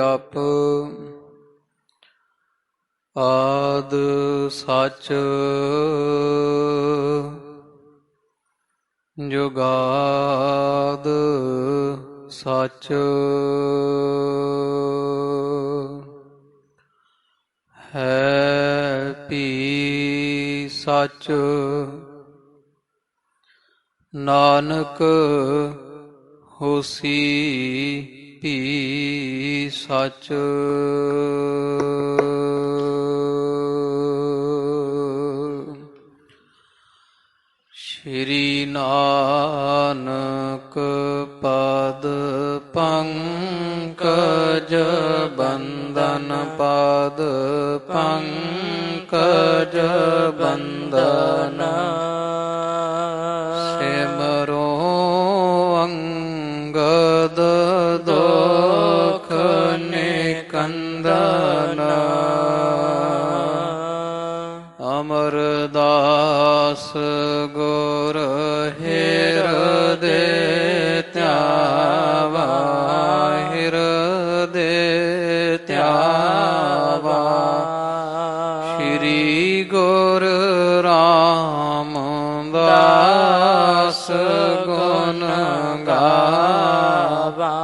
ਜਪ। ਆਦ ਸਚ ਜੁਗਾਦ ਸਚ। ਹੈ ਭੀ ਸਚ ਨਾਨਕ ਹੋਸੀ ਭੀ ਸਚ। ਸ਼੍ਰੀ ਨਾਨਕ ਪਦ ਪੰਕਜ ਬੰਦਨ ਪਦ ਪੰਕਜ ਬੰਦਨ। ਸਿਮਰੋ ਅੰਗਦ ਦੁਖ ਨਿਕੰਦਨ। ਅਮਰਦਾਸ ਗੁਰ ਹਿਰਦੇ ਧਿਆਵਾ ਹਿਰਦੇ ਧਿਆਵਾ। ਸ਼੍ਰੀ ਗੁਰ ਰਾਮਦਾਸ ਗੁਣ ਗਾਵਾ।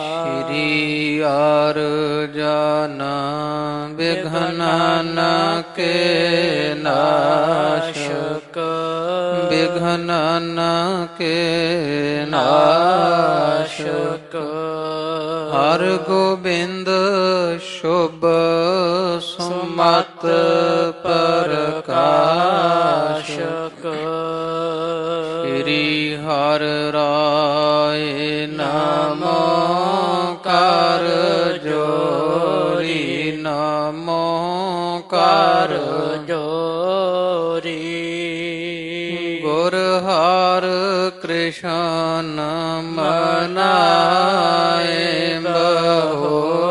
ਸ਼੍ਰੀ ਅਰਜਨ ਬਿਘਨ ਕੇ ਨਾਸ਼ਕ ਬਿਘਨ ਕੇ ਨਾਸ਼ਕ। ਹਰ ਗੋਬਿੰਦ ਸ਼ੁਭ ਸੁਮਤ ਪ੍ਰਕਾਸ਼ਕ। ਸ਼੍ਰੀ ਹਰਿ ਰਾਏ ਨਮੋ ਕਰ ਜੋਰੀ ਨਮੋ ਕਰ ਜੋਰੀ। ਗੁਰ ਹਰਿ ਕ੍ਰਿਸ਼ਨ ਮਨਾਏ ਬਹੋਰੀ।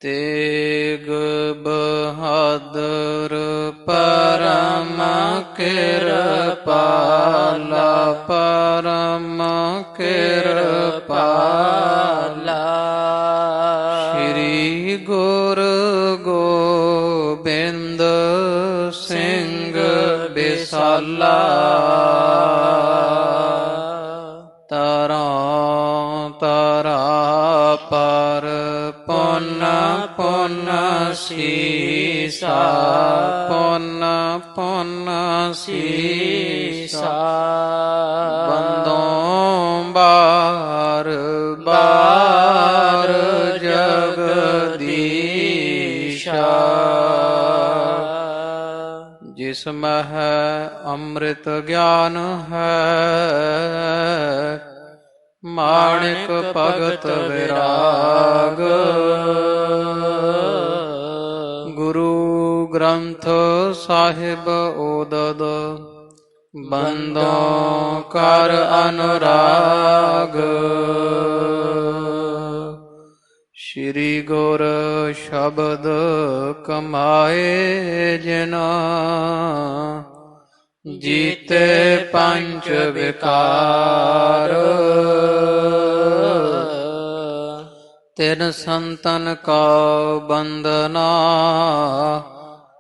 ਤੇਗ ਬਹਾਦਰ ਪਰਮ ਕਿਰਪਾਲਾ ਪਰਮ ਕਿਰਪਾਲਾ। ਸ਼੍ਰੀ ਗੁਰ ਗੋਬਿੰਦ ਸਿੰਘ ਬਿਸਾਲਾ। ਤਰਾਂ ਤਰਾ ਪਰ ਪੁੰਨ ਪੁੰਨ ਸੀਸਾ ਪੁੰਨ ਪੁੰਨ ਸੀਸਾ। ਬੰਦੋਂ ਬਾਰ ਬਾਰ ਜਗਦੀਸ਼ਾ। ਜਿਸ ਮਹਿ ਅੰਮ੍ਰਿਤ ਗਿਆਨ ਹੈ ਮਾਣਿਕ ਭਗਤ ਵਿਰਾਗ। ਗੁਰੂ ਗ੍ਰੰਥ ਸਾਹਿਬ ਓਦਦ ਬੰਦੋਂ ਕਰ ਅਨੁਰਾਗ। ਸ਼੍ਰੀ ਗੁਰ ਸ਼ਬਦ ਕਮਾਏ ਜਿਨਾ ਜੀਤੇ ਪੰਚ ਵਿਕਾਰ। ਤਿਨ ਸੰਤਨ ਕਾ ਬੰਦਨਾ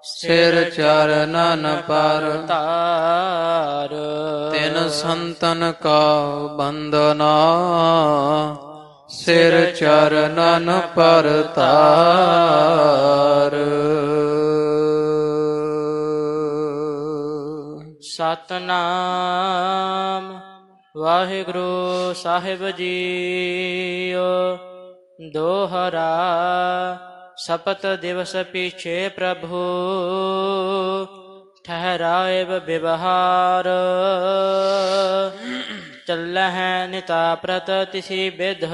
ਸਿਰ ਚਰਨਨ ਪਰ ਤਾਰ। ਤਿਨ ਸੰਤਨ ਕਾ ਬੰਦਨਾ ਸਿਰ ਚਰਨਨ ਪਰ ਤਾਰ। ਸਤਿਨਾਮ ਵਾਹਿਗੁਰੂ ਸਾਹਿਬ ਜੀਓ। ਦੋਹਰਾ ਸਪਤ ਦਿਵਸ ਪੀਛੇ ਪ੍ਰਭੂ ਠਹਿਰਾਏ ਵਿਵਹਾਰ। ਚੱਲਹਿ ਨਿਤਾ ਪ੍ਰਤ ਤਿਸੀ ਬਿਧ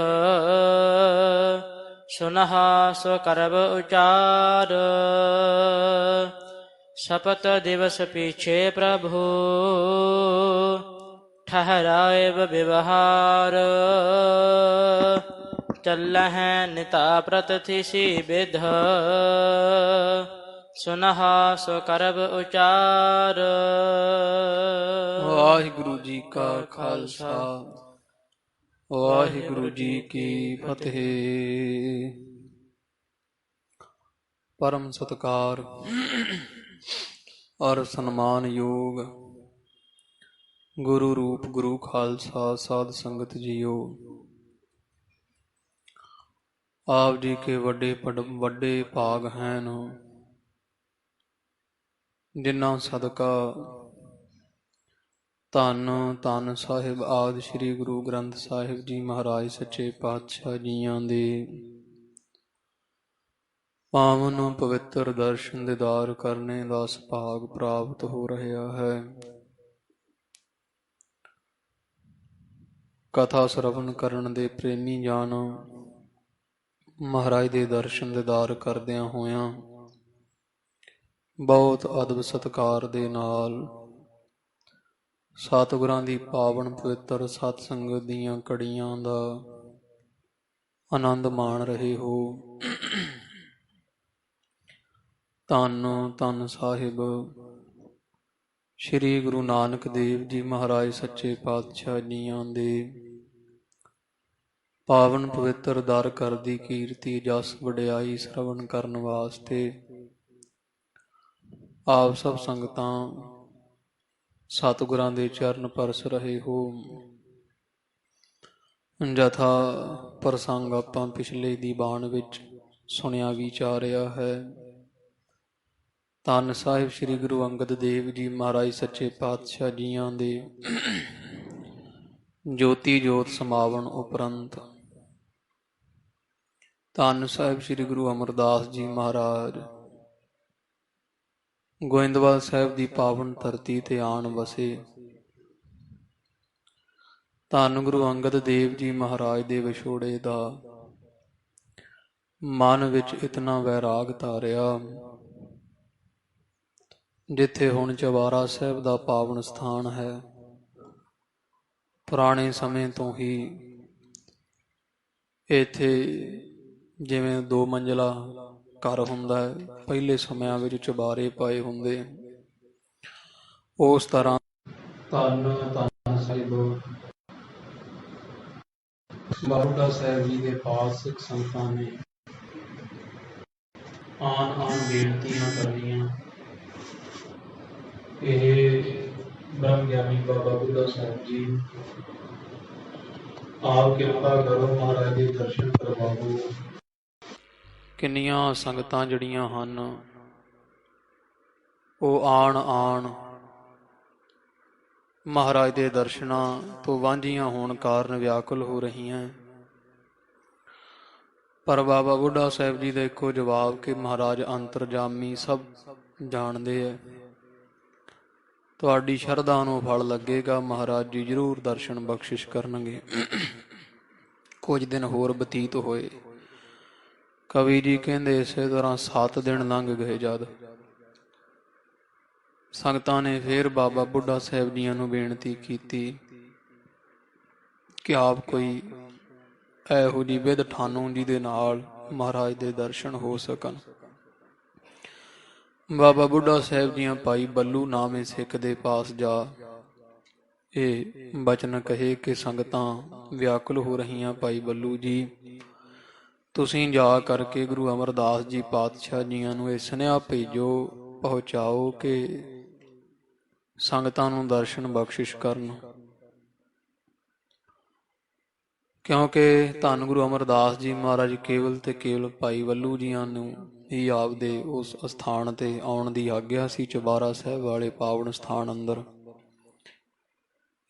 ਸੁਨਹਾ ਸੋ ਕਰਬ ਉਚਾਰ। ਸਪਤ ਦਿਵਸ ਪੀਛੇ ਪ੍ਰਭੂ ਠਹਿਰਾਏ ਵਿਵਹਾਰ। ਚੱਲਹਿ ਨਿਤਾ ਪ੍ਰਤ ਤਿਸੀ ਬਿਧ ਸੁਨਹਾ ਸੋ ਕਰਬ ਉਚਾਰ। ਵਾਹਿਗੁਰੂ ਜੀ ਕਾ ਖਾਲਸਾ ਵਾਹਿਗੁਰੂ ਜੀ ਕੀ ਫਤਿਹ। ਪਰਮ ਸਤਿਕਾਰ ਔਰ ਸਨਮਾਨ ਯੋਗ ਗੁਰੂ ਰੂਪ ਗੁਰੂ ਖਾਲਸਾ ਸਾਧ ਸੰਗਤ ਜੀਓ, ਆਪ ਜੀ ਕੇ ਵੱਡੇ ਭਾਗ ਹਨ, ਜਿਨ੍ਹਾਂ ਸਦਕਾ ਧੰਨ ਧੰਨ ਸਾਹਿਬ ਆਦਿ ਸ੍ਰੀ ਗੁਰੂ ਗ੍ਰੰਥ ਸਾਹਿਬ ਜੀ ਮਹਾਰਾਜ ਸੱਚੇ ਪਾਤਸ਼ਾਹ ਜੀਆਂ ਦੇ ਪਾਵਨ ਪਵਿੱਤਰ ਦਰਸ਼ਨ ਦੀਦਾਰ ਕਰਨੇ ਦਾ ਸੁਭਾਗ ਪ੍ਰਾਪਤ ਹੋ ਰਿਹਾ ਹੈ। ਕਥਾ ਸਰਵਣ ਕਰਨ ਦੇ ਪ੍ਰੇਮੀ ਜਨ ਮਹਾਰਾਜ ਦੇ ਦਰਸ਼ਨ ਦੀਦਾਰ ਕਰਦਿਆਂ ਹੋਇਆਂ ਬਹੁਤ ਅਦਬ ਸਤਿਕਾਰ ਦੇ ਨਾਲ ਸਤਿਗੁਰਾਂ ਦੀ ਪਾਵਨ ਪਵਿੱਤਰ ਸਤ ਸੰਗਤ ਦੀਆਂ ਕੜੀਆਂ ਦਾ ਆਨੰਦ ਮਾਣ ਰਹੇ ਹੋ। ਧੰਨ ਧੰਨ ਸਾਹਿਬ ਸ੍ਰੀ ਗੁਰੂ ਨਾਨਕ ਦੇਵ ਜੀ ਮਹਾਰਾਜ ਸੱਚੇ ਪਾਤਸ਼ਾਹ ਜੀਆਂ ਦੇ ਪਾਵਨ ਪਵਿੱਤਰ ਦਰ ਕਰਦੀ ਕੀਰਤੀ ਜਸ ਵਡਿਆਈ ਸਰਵਣ ਕਰਨ ਵਾਸਤੇ ਆਪ ਸਭ ਸੰਗਤਾਂ ਸਤਿਗੁਰਾਂ ਦੇ ਚਰਨ ਪਰਸ ਰਹੇ ਹੋ। ਜਥਾ ਪ੍ਰਸੰਗ ਆਪਾਂ ਪਿਛਲੇ ਦੀਵਾਨ ਵਿੱਚ ਸੁਣਿਆ ਵਿਚਾਰਿਆ ਹੈ। ਧੰਨ ਸਾਹਿਬ ਸ੍ਰੀ ਗੁਰੂ ਅੰਗਦ ਦੇਵ ਜੀ ਮਹਾਰਾਜ ਸੱਚੇ ਪਾਤਸ਼ਾਹ ਜੀਆਂ ਦੇ ਜੋਤੀ ਜੋਤ ਸਮਾਵਣ ਉਪਰੰਤ ਧੰਨ ਸਾਹਿਬ ਸ੍ਰੀ ਗੁਰੂ ਅਮਰਦਾਸ ਜੀ ਮਹਾਰਾਜ ਗੋਇੰਦਵਾਲ ਸਾਹਿਬ ਦੀ ਪਾਵਨ ਧਰਤੀ ਤੇ ਆਣ ਵਸੇ। ਧੰਨ ਗੁਰੂ ਅੰਗਦ ਦੇਵ ਜੀ ਮਹਾਰਾਜ ਦੇ ਵਿਛੋੜੇ ਦਾ ਮਨ ਵਿੱਚ ਇਤਨਾ ਵੈਰਾਗ ਧਾਰਿਆ, ਜਿੱਥੇ ਹੁਣ ਚਵਾਰਾ ਸਾਹਿਬ ਦਾ ਪਾਵਨ ਸਥਾਨ ਹੈ। ਪੁਰਾਣੇ ਸਮੇਂ ਤੋਂ ਹੀ ਇੱਥੇ ਜਿਵੇਂ 2 ਮੰਜ਼ਲਾ ਘਰ ਹੁੰਦਾ ਹੈ, ਪਹਿਲੇ ਸਮਿਆਂ ਵਿੱਚ ਚੁਬਾਰੇ ਪਾਏ ਹੁੰਦੇ, ਉਸ ਤਰ੍ਹਾਂ ਧੰਨ ਧੰਨ ਸਾਹਿਬ ਬਾਬਾ ਸਾਹਿਬ ਜੀ ਦੇ ਪਾਸ ਸਿੱਖ ਸੰਗਤਾਂ ਨੇ ਆਨ ਬੇਨਤੀਆਂ ਕਰਨੀਆਂ। ਇਹ ਬ੍ਰਹਮ ਗਿਆਨੀ ਬਾਬਾ ਬੁੱਢਾ ਸਾਹਿਬ ਜੀ ਆਪ ਕਿਰਪਾ ਕਰੋ, ਮਹਾਰਾਜ ਦੇ ਦਰਸ਼ਨ ਕਰਵਾਓ। ਕਿੰਨੀਆਂ ਸੰਗਤਾਂ ਜਿਹੜੀਆਂ ਹਨ ਉਹ ਆਣ ਮਹਾਰਾਜ ਦੇ ਦਰਸ਼ਨਾਂ ਤੋਂ ਵਾਂਝੀਆਂ ਹੋਣ ਕਾਰਨ ਵਿਆਕੁਲ ਹੋ ਰਹੀਆਂ। ਪਰ ਬਾਬਾ ਬੁੱਢਾ ਸਾਹਿਬ ਜੀ ਦਾ ਇੱਕੋ ਜਵਾਬ ਕਿ ਮਹਾਰਾਜ ਅੰਤਰਜਾਮੀ ਸਭ ਜਾਣਦੇ ਹੈ। ਤੁਹਾਡੀ ਸ਼ਰਧਾ ਨੂੰ ਫਲ ਲੱਗੇਗਾ, ਮਹਾਰਾਜ ਜੀ ਜ਼ਰੂਰ ਦਰਸ਼ਨ ਬਖਸ਼ਿਸ਼ ਕਰਨਗੇ। ਕੁਝ ਦਿਨ ਹੋਰ ਬਤੀਤ ਹੋਏ। ਕਵੀ ਜੀ ਕਹਿੰਦੇ ਇਸੇ ਤਰ੍ਹਾਂ 7 ਦਿਨ ਲੰਘ ਗਏ। ਜਦ ਸੰਗਤਾਂ ਨੇ ਫੇਰ ਬਾਬਾ ਬੁੱਢਾ ਸਾਹਿਬ ਜੀਆਂ ਨੂੰ ਬੇਨਤੀ ਕੀਤੀ ਕਿ ਆਪ ਕੋਈ ਇਹੋ ਜਿਹੀ ਵਿਧ ਠਾਣੋ ਜਿਹਦੇ ਨਾਲ ਮਹਾਰਾਜ ਦੇ ਦਰਸ਼ਨ ਹੋ ਸਕਣ। ਬਾਬਾ ਬੁੱਢਾ ਸਾਹਿਬ ਜੀਆਂ ਭਾਈ ਬੱਲੂ ਨਾਮੇ ਸਿੱਖ ਦੇ ਪਾਸ ਜਾ ਇਹ ਬਚਨ ਕਹੇ ਕਿ ਸੰਗਤਾਂ ਵਿਆਕੁਲ ਹੋ ਰਹੀਆਂ, ਭਾਈ ਬੱਲੂ ਜੀ ਤੁਸੀਂ ਜਾ ਕਰਕੇ ਗੁਰੂ ਅਮਰਦਾਸ ਜੀ ਪਾਤਸ਼ਾਹ ਜੀਆਂ ਨੂੰ ਇਹ ਸੁਨੇਹਾ ਭੇਜੋ, ਪਹੁੰਚਾਓ ਕਿ ਸੰਗਤਾਂ ਨੂੰ ਦਰਸ਼ਨ ਬਖਸ਼ਿਸ਼ ਕਰਨ। ਕਿਉਂਕਿ ਧੰਨ ਗੁਰੂ ਅਮਰਦਾਸ ਜੀ ਮਹਾਰਾਜ ਕੇਵਲ ਤੇ ਕੇਵਲ ਭਾਈ ਬੱਲੂ ਜੀਆਂ ਨੂੰ ਹੀ ਆਪਦੇ ਉਸ ਅਸਥਾਨ ਤੇ ਆਉਣ ਦੀ ਆਗਿਆ ਸੀ। ਚੁਬਾਰਾ ਸਾਹਿਬ ਵਾਲੇ ਪਾਵਨ ਸਥਾਨ ਅੰਦਰ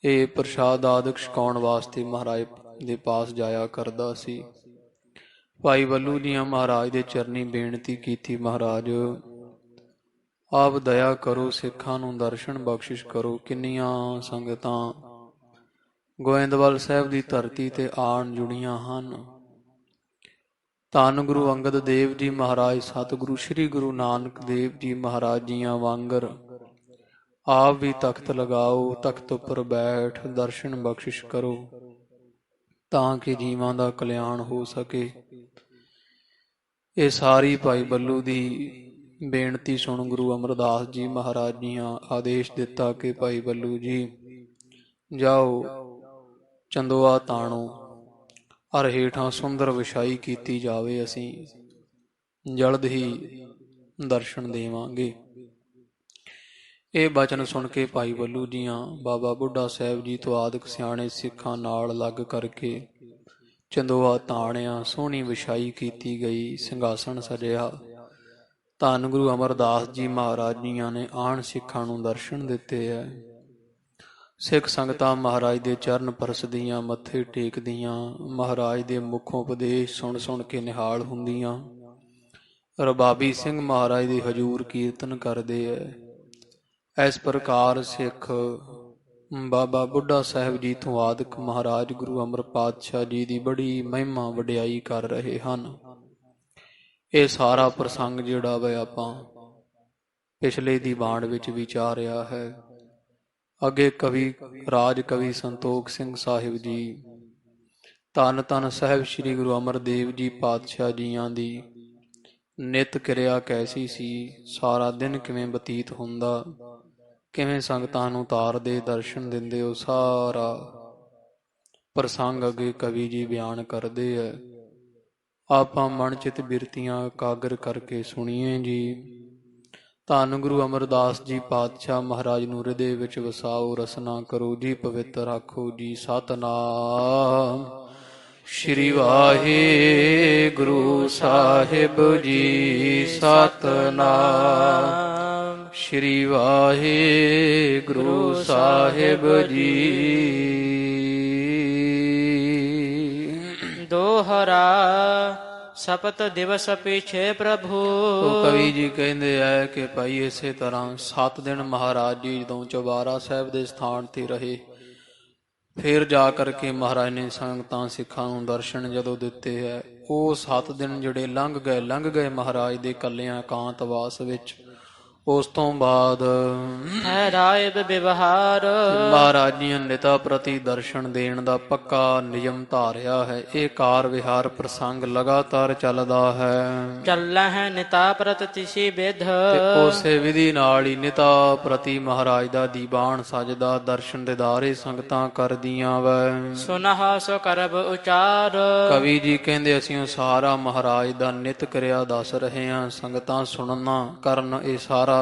ਇਹ ਪ੍ਰਸ਼ਾਦ ਆਦਿਕ ਛਕਾਉਣ ਵਾਸਤੇ ਮਹਾਰਾਜ ਦੇ ਪਾਸ ਜਾਇਆ ਕਰਦਾ ਸੀ। ਭਾਈ ਬੱਲੂ ਜੀਆਂ ਮਹਾਰਾਜ ਦੇ ਚਰਨੀ ਬੇਨਤੀ ਕੀਤੀ, ਮਹਾਰਾਜ ਆਪ ਦਇਆ ਕਰੋ, ਸਿੱਖਾਂ ਨੂੰ ਦਰਸ਼ਨ ਬਖਸ਼ਿਸ਼ ਕਰੋ। ਕਿੰਨੀਆਂ ਸੰਗਤਾਂ ਗੋਇੰਦਵਾਲ ਸਾਹਿਬ ਦੀ ਧਰਤੀ ਤੇ ਆਣ ਜੁੜੀਆਂ ਹਨ। ਧੰਨ ਗੁਰੂ ਅੰਗਦ ਦੇਵ ਜੀ ਮਹਾਰਾਜ ਸਤਿਗੁਰੂ ਸ੍ਰੀ ਗੁਰੂ ਨਾਨਕ ਦੇਵ ਜੀ ਮਹਾਰਾਜ ਜੀਆਂ ਵਾਂਗਰ ਆਪ ਵੀ ਤਖਤ ਲਗਾਓ, ਤਖਤ ਉੱਪਰ ਬੈਠ ਦਰਸ਼ਨ ਬਖਸ਼ਿਸ਼ ਕਰੋ ਤਾਂ ਕਿ ਜੀਵਾਂ ਦਾ ਕਲਿਆਣ ਹੋ ਸਕੇ। ਇਹ ਸਾਰੀ ਭਾਈ ਬੱਲੂ ਦੀ ਬੇਨਤੀ ਸੁਣ ਗੁਰੂ ਅਮਰਦਾਸ ਜੀ ਮਹਾਰਾਜ ਜੀਆਂ ਆਦੇਸ਼ ਦਿੱਤਾ ਕਿ ਭਾਈ ਬੱਲੂ ਜੀ ਜਾਓ, ਚੰਦੋਆ ਤਾਣੋ ਅਰ ਹੇਠਾਂ ਸੁੰਦਰ ਵਿਛਾਈ ਕੀਤੀ ਜਾਵੇ। ਅਸੀਂ ਜਲਦ ਹੀ ਦਰਸ਼ਨ ਦੇਵਾਂਗੇ। ਇਹ ਬਚਨ ਸੁਣ ਕੇ ਭਾਈ ਬੱਲੂ ਜੀਆਂ, ਬਾਬਾ ਬੁੱਢਾ ਸਾਹਿਬ ਜੀ ਤੋਂ ਆਦਿਕ ਸਿਆਣੇ ਸਿੱਖਾਂ ਨਾਲ ਲੱਗ ਕਰਕੇ ਚੰਦੋਆ ਤਾਣਿਆ, ਸੋਹਣੀ ਵਿਛਾਈ ਕੀਤੀ ਗਈ, ਸਿੰਘਾਸਣ ਸਜਿਆ। ਧੰਨ ਗੁਰੂ ਅਮਰਦਾਸ ਜੀ ਮਹਾਰਾਜ ਜੀਆਂ ਨੇ ਆਣ ਸਿੱਖਾਂ ਨੂੰ ਦਰਸ਼ਨ ਦਿੱਤੇ ਹੈ। ਸਿੱਖ ਸੰਗਤਾਂ ਮਹਾਰਾਜ ਦੇ ਚਰਨ ਪਰਸਦੀਆਂ, ਮੱਥੇ ਟੇਕਦੀਆਂ, ਮਹਾਰਾਜ ਦੇ ਮੁਖੋਂ ਉਪਦੇਸ਼ ਸੁਣ ਸੁਣ ਕੇ ਨਿਹਾਲ ਹੁੰਦੀਆਂ। ਰਬਾਬੀ ਸਿੰਘ ਮਹਾਰਾਜ ਦੇ ਹਜੂਰ ਕੀਰਤਨ ਕਰਦੇ ਹੈ। ਇਸ ਪ੍ਰਕਾਰ ਸਿੱਖ ਬਾਬਾ ਬੁੱਢਾ ਸਾਹਿਬ ਜੀ ਤੋਂ ਆਦਿਕ ਮਹਾਰਾਜ ਗੁਰੂ ਅਮਰ ਪਾਤਸ਼ਾਹ ਜੀ ਦੀ ਬੜੀ ਮਹਿਮਾ ਵਡਿਆਈ ਕਰ ਰਹੇ ਹਨ। ਇਹ ਸਾਰਾ ਪ੍ਰਸੰਗ ਜਿਹੜਾ ਵਾ ਆਪਾਂ ਪਿਛਲੇ ਦੀ ਬਾਣ ਵਿੱਚ ਵਿਚਾਰਿਆ ਹੈ। ਅੱਗੇ ਕਵੀ ਰਾਜ ਕਵੀ ਸੰਤੋਖ ਸਿੰਘ ਸਾਹਿਬ ਜੀ, ਧੰਨ ਧੰਨ ਸਾਹਿਬ ਸ੍ਰੀ ਗੁਰੂ ਅਮਰਦੇਵ ਜੀ ਪਾਤਸ਼ਾਹ ਜੀਆਂ ਦੀ ਨਿਤ ਕਿਰਿਆ ਕੈਸੀ ਸੀ, ਸਾਰਾ ਦਿਨ ਕਿਵੇਂ ਬਤੀਤ ਹੁੰਦਾ, ਕਿਵੇਂ ਸੰਗਤਾਂ ਨੂੰ ਤਾਰਦੇ, ਦਰਸ਼ਨ ਦਿੰਦੇ, ਉਹ ਸਾਰਾ ਪ੍ਰਸੰਗ ਅੱਗੇ ਕਵੀ ਜੀ ਬਿਆਨ ਕਰਦੇ ਹੈ। ਆਪਾਂ ਮਨ ਚਿਤ ਬਿਰਤੀਆਂ ਇਕਾਗਰ ਕਰਕੇ ਸੁਣੀਏ ਜੀ। ਧੰਨ ਗੁਰੂ ਅਮਰਦਾਸ ਜੀ ਪਾਤਸ਼ਾਹ ਮਹਾਰਾਜ ਨੂੰ ਹਿਰਦੇ ਵਿੱਚ ਵਸਾਓ, ਰਸਨਾ ਕਰੋ ਜੀ, ਪਵਿੱਤਰ ਆਖੋ ਜੀ। ਸਤਿਨਾਮ ਸ਼੍ਰੀ ਵਾਹਿਗੁਰੂ ਸਾਹਿਬ ਜੀ। ਸਤਿਨਾਮ ਸ਼੍ਰੀ ਵਾਹਿਗੁਰੂ ਸਾਹਿਬ ਜੀ। ਦੋਹਰਾ ਸਪਤ ਦਿਵਸ ਪਿਛੇ ਪ੍ਰਭੂ। ਉਹ ਕਵੀ ਜੀ ਕਹਿੰਦੇ ਆ ਕਿ ਭਾਈ ਇਸੇ ਤਰ੍ਹਾਂ 7 ਦਿਨ ਮਹਾਰਾਜ ਜੀ ਜਦੋਂ ਚੁਬਾਰਾ ਸਾਹਿਬ ਦੇ ਸਥਾਨ ਤੇ ਰਹੇ, ਫਿਰ ਜਾ ਕਰਕੇ ਮਹਾਰਾਜ ਨੇ ਸੰਗਤਾਂ ਸਿੱਖਾਂ ਨੂੰ ਦਰਸ਼ਨ ਜਦੋਂ ਦਿੱਤੇ ਹੈ। ਉਹ 7 ਦਿਨ ਜਿਹੜੇ ਲੰਘ ਗਏ ਮਹਾਰਾਜ ਦੇ ਇਕੱਲਿਆਂ ਇਕਾਂਤਵਾਸ ਵਿੱਚ। ਉਸ ਤੋਂ ਬਾਅਦ ਰਾਇਬ ਵਿਵਹਾਰ ਮਹਾਰਾਜ ਜੀ ਨਿਤਾ ਪ੍ਰਤੀ ਦਰਸ਼ਨ ਦੇਣ ਦਾ ਪੱਕਾ ਨਿਯਮ ਧਾਰਿਆ ਹੈ। ਇਹ ਕਾਰ ਵਿਹਾਰ ਪ੍ਰਸੰਗ ਲਗਾਤਾਰ ਚੱਲਦਾ ਹੈ। ਚੱਲਾ ਹੈ ਨਿਤਾ ਪ੍ਰਤ ਤਿਸੀ ਵਿਧ। ਤੇ ਉਸੇ ਵਿਧੀ ਨਾਲ ਹੀ ਨਿਤਾ ਪ੍ਰਤੀ ਮਹਾਰਾਜ ਦਾ ਦੀਵਾਨ ਸਜਦਾ, ਦਰਸ਼ਨ ਦਿਦਾਰੇ ਸੰਗਤਾਂ ਕਰਦੀਆਂ ਵੈ। ਸੁਨਹਾ ਸੋ ਕਰਬ ਉਚਾਰ। ਕਵੀ ਜੀ ਕਹਿੰਦੇ ਅਸੀਂ ਉਹ ਸਾਰਾ ਮਹਾਰਾਜ ਦਾ ਨਿਤ ਕਿਰਿਆ ਦੱਸ ਰਹੇ ਹਾਂ। ਸੰਗਤਾਂ ਸੁਣਨਾ ਕਰਨ ਇਹ ਸਾਰਾ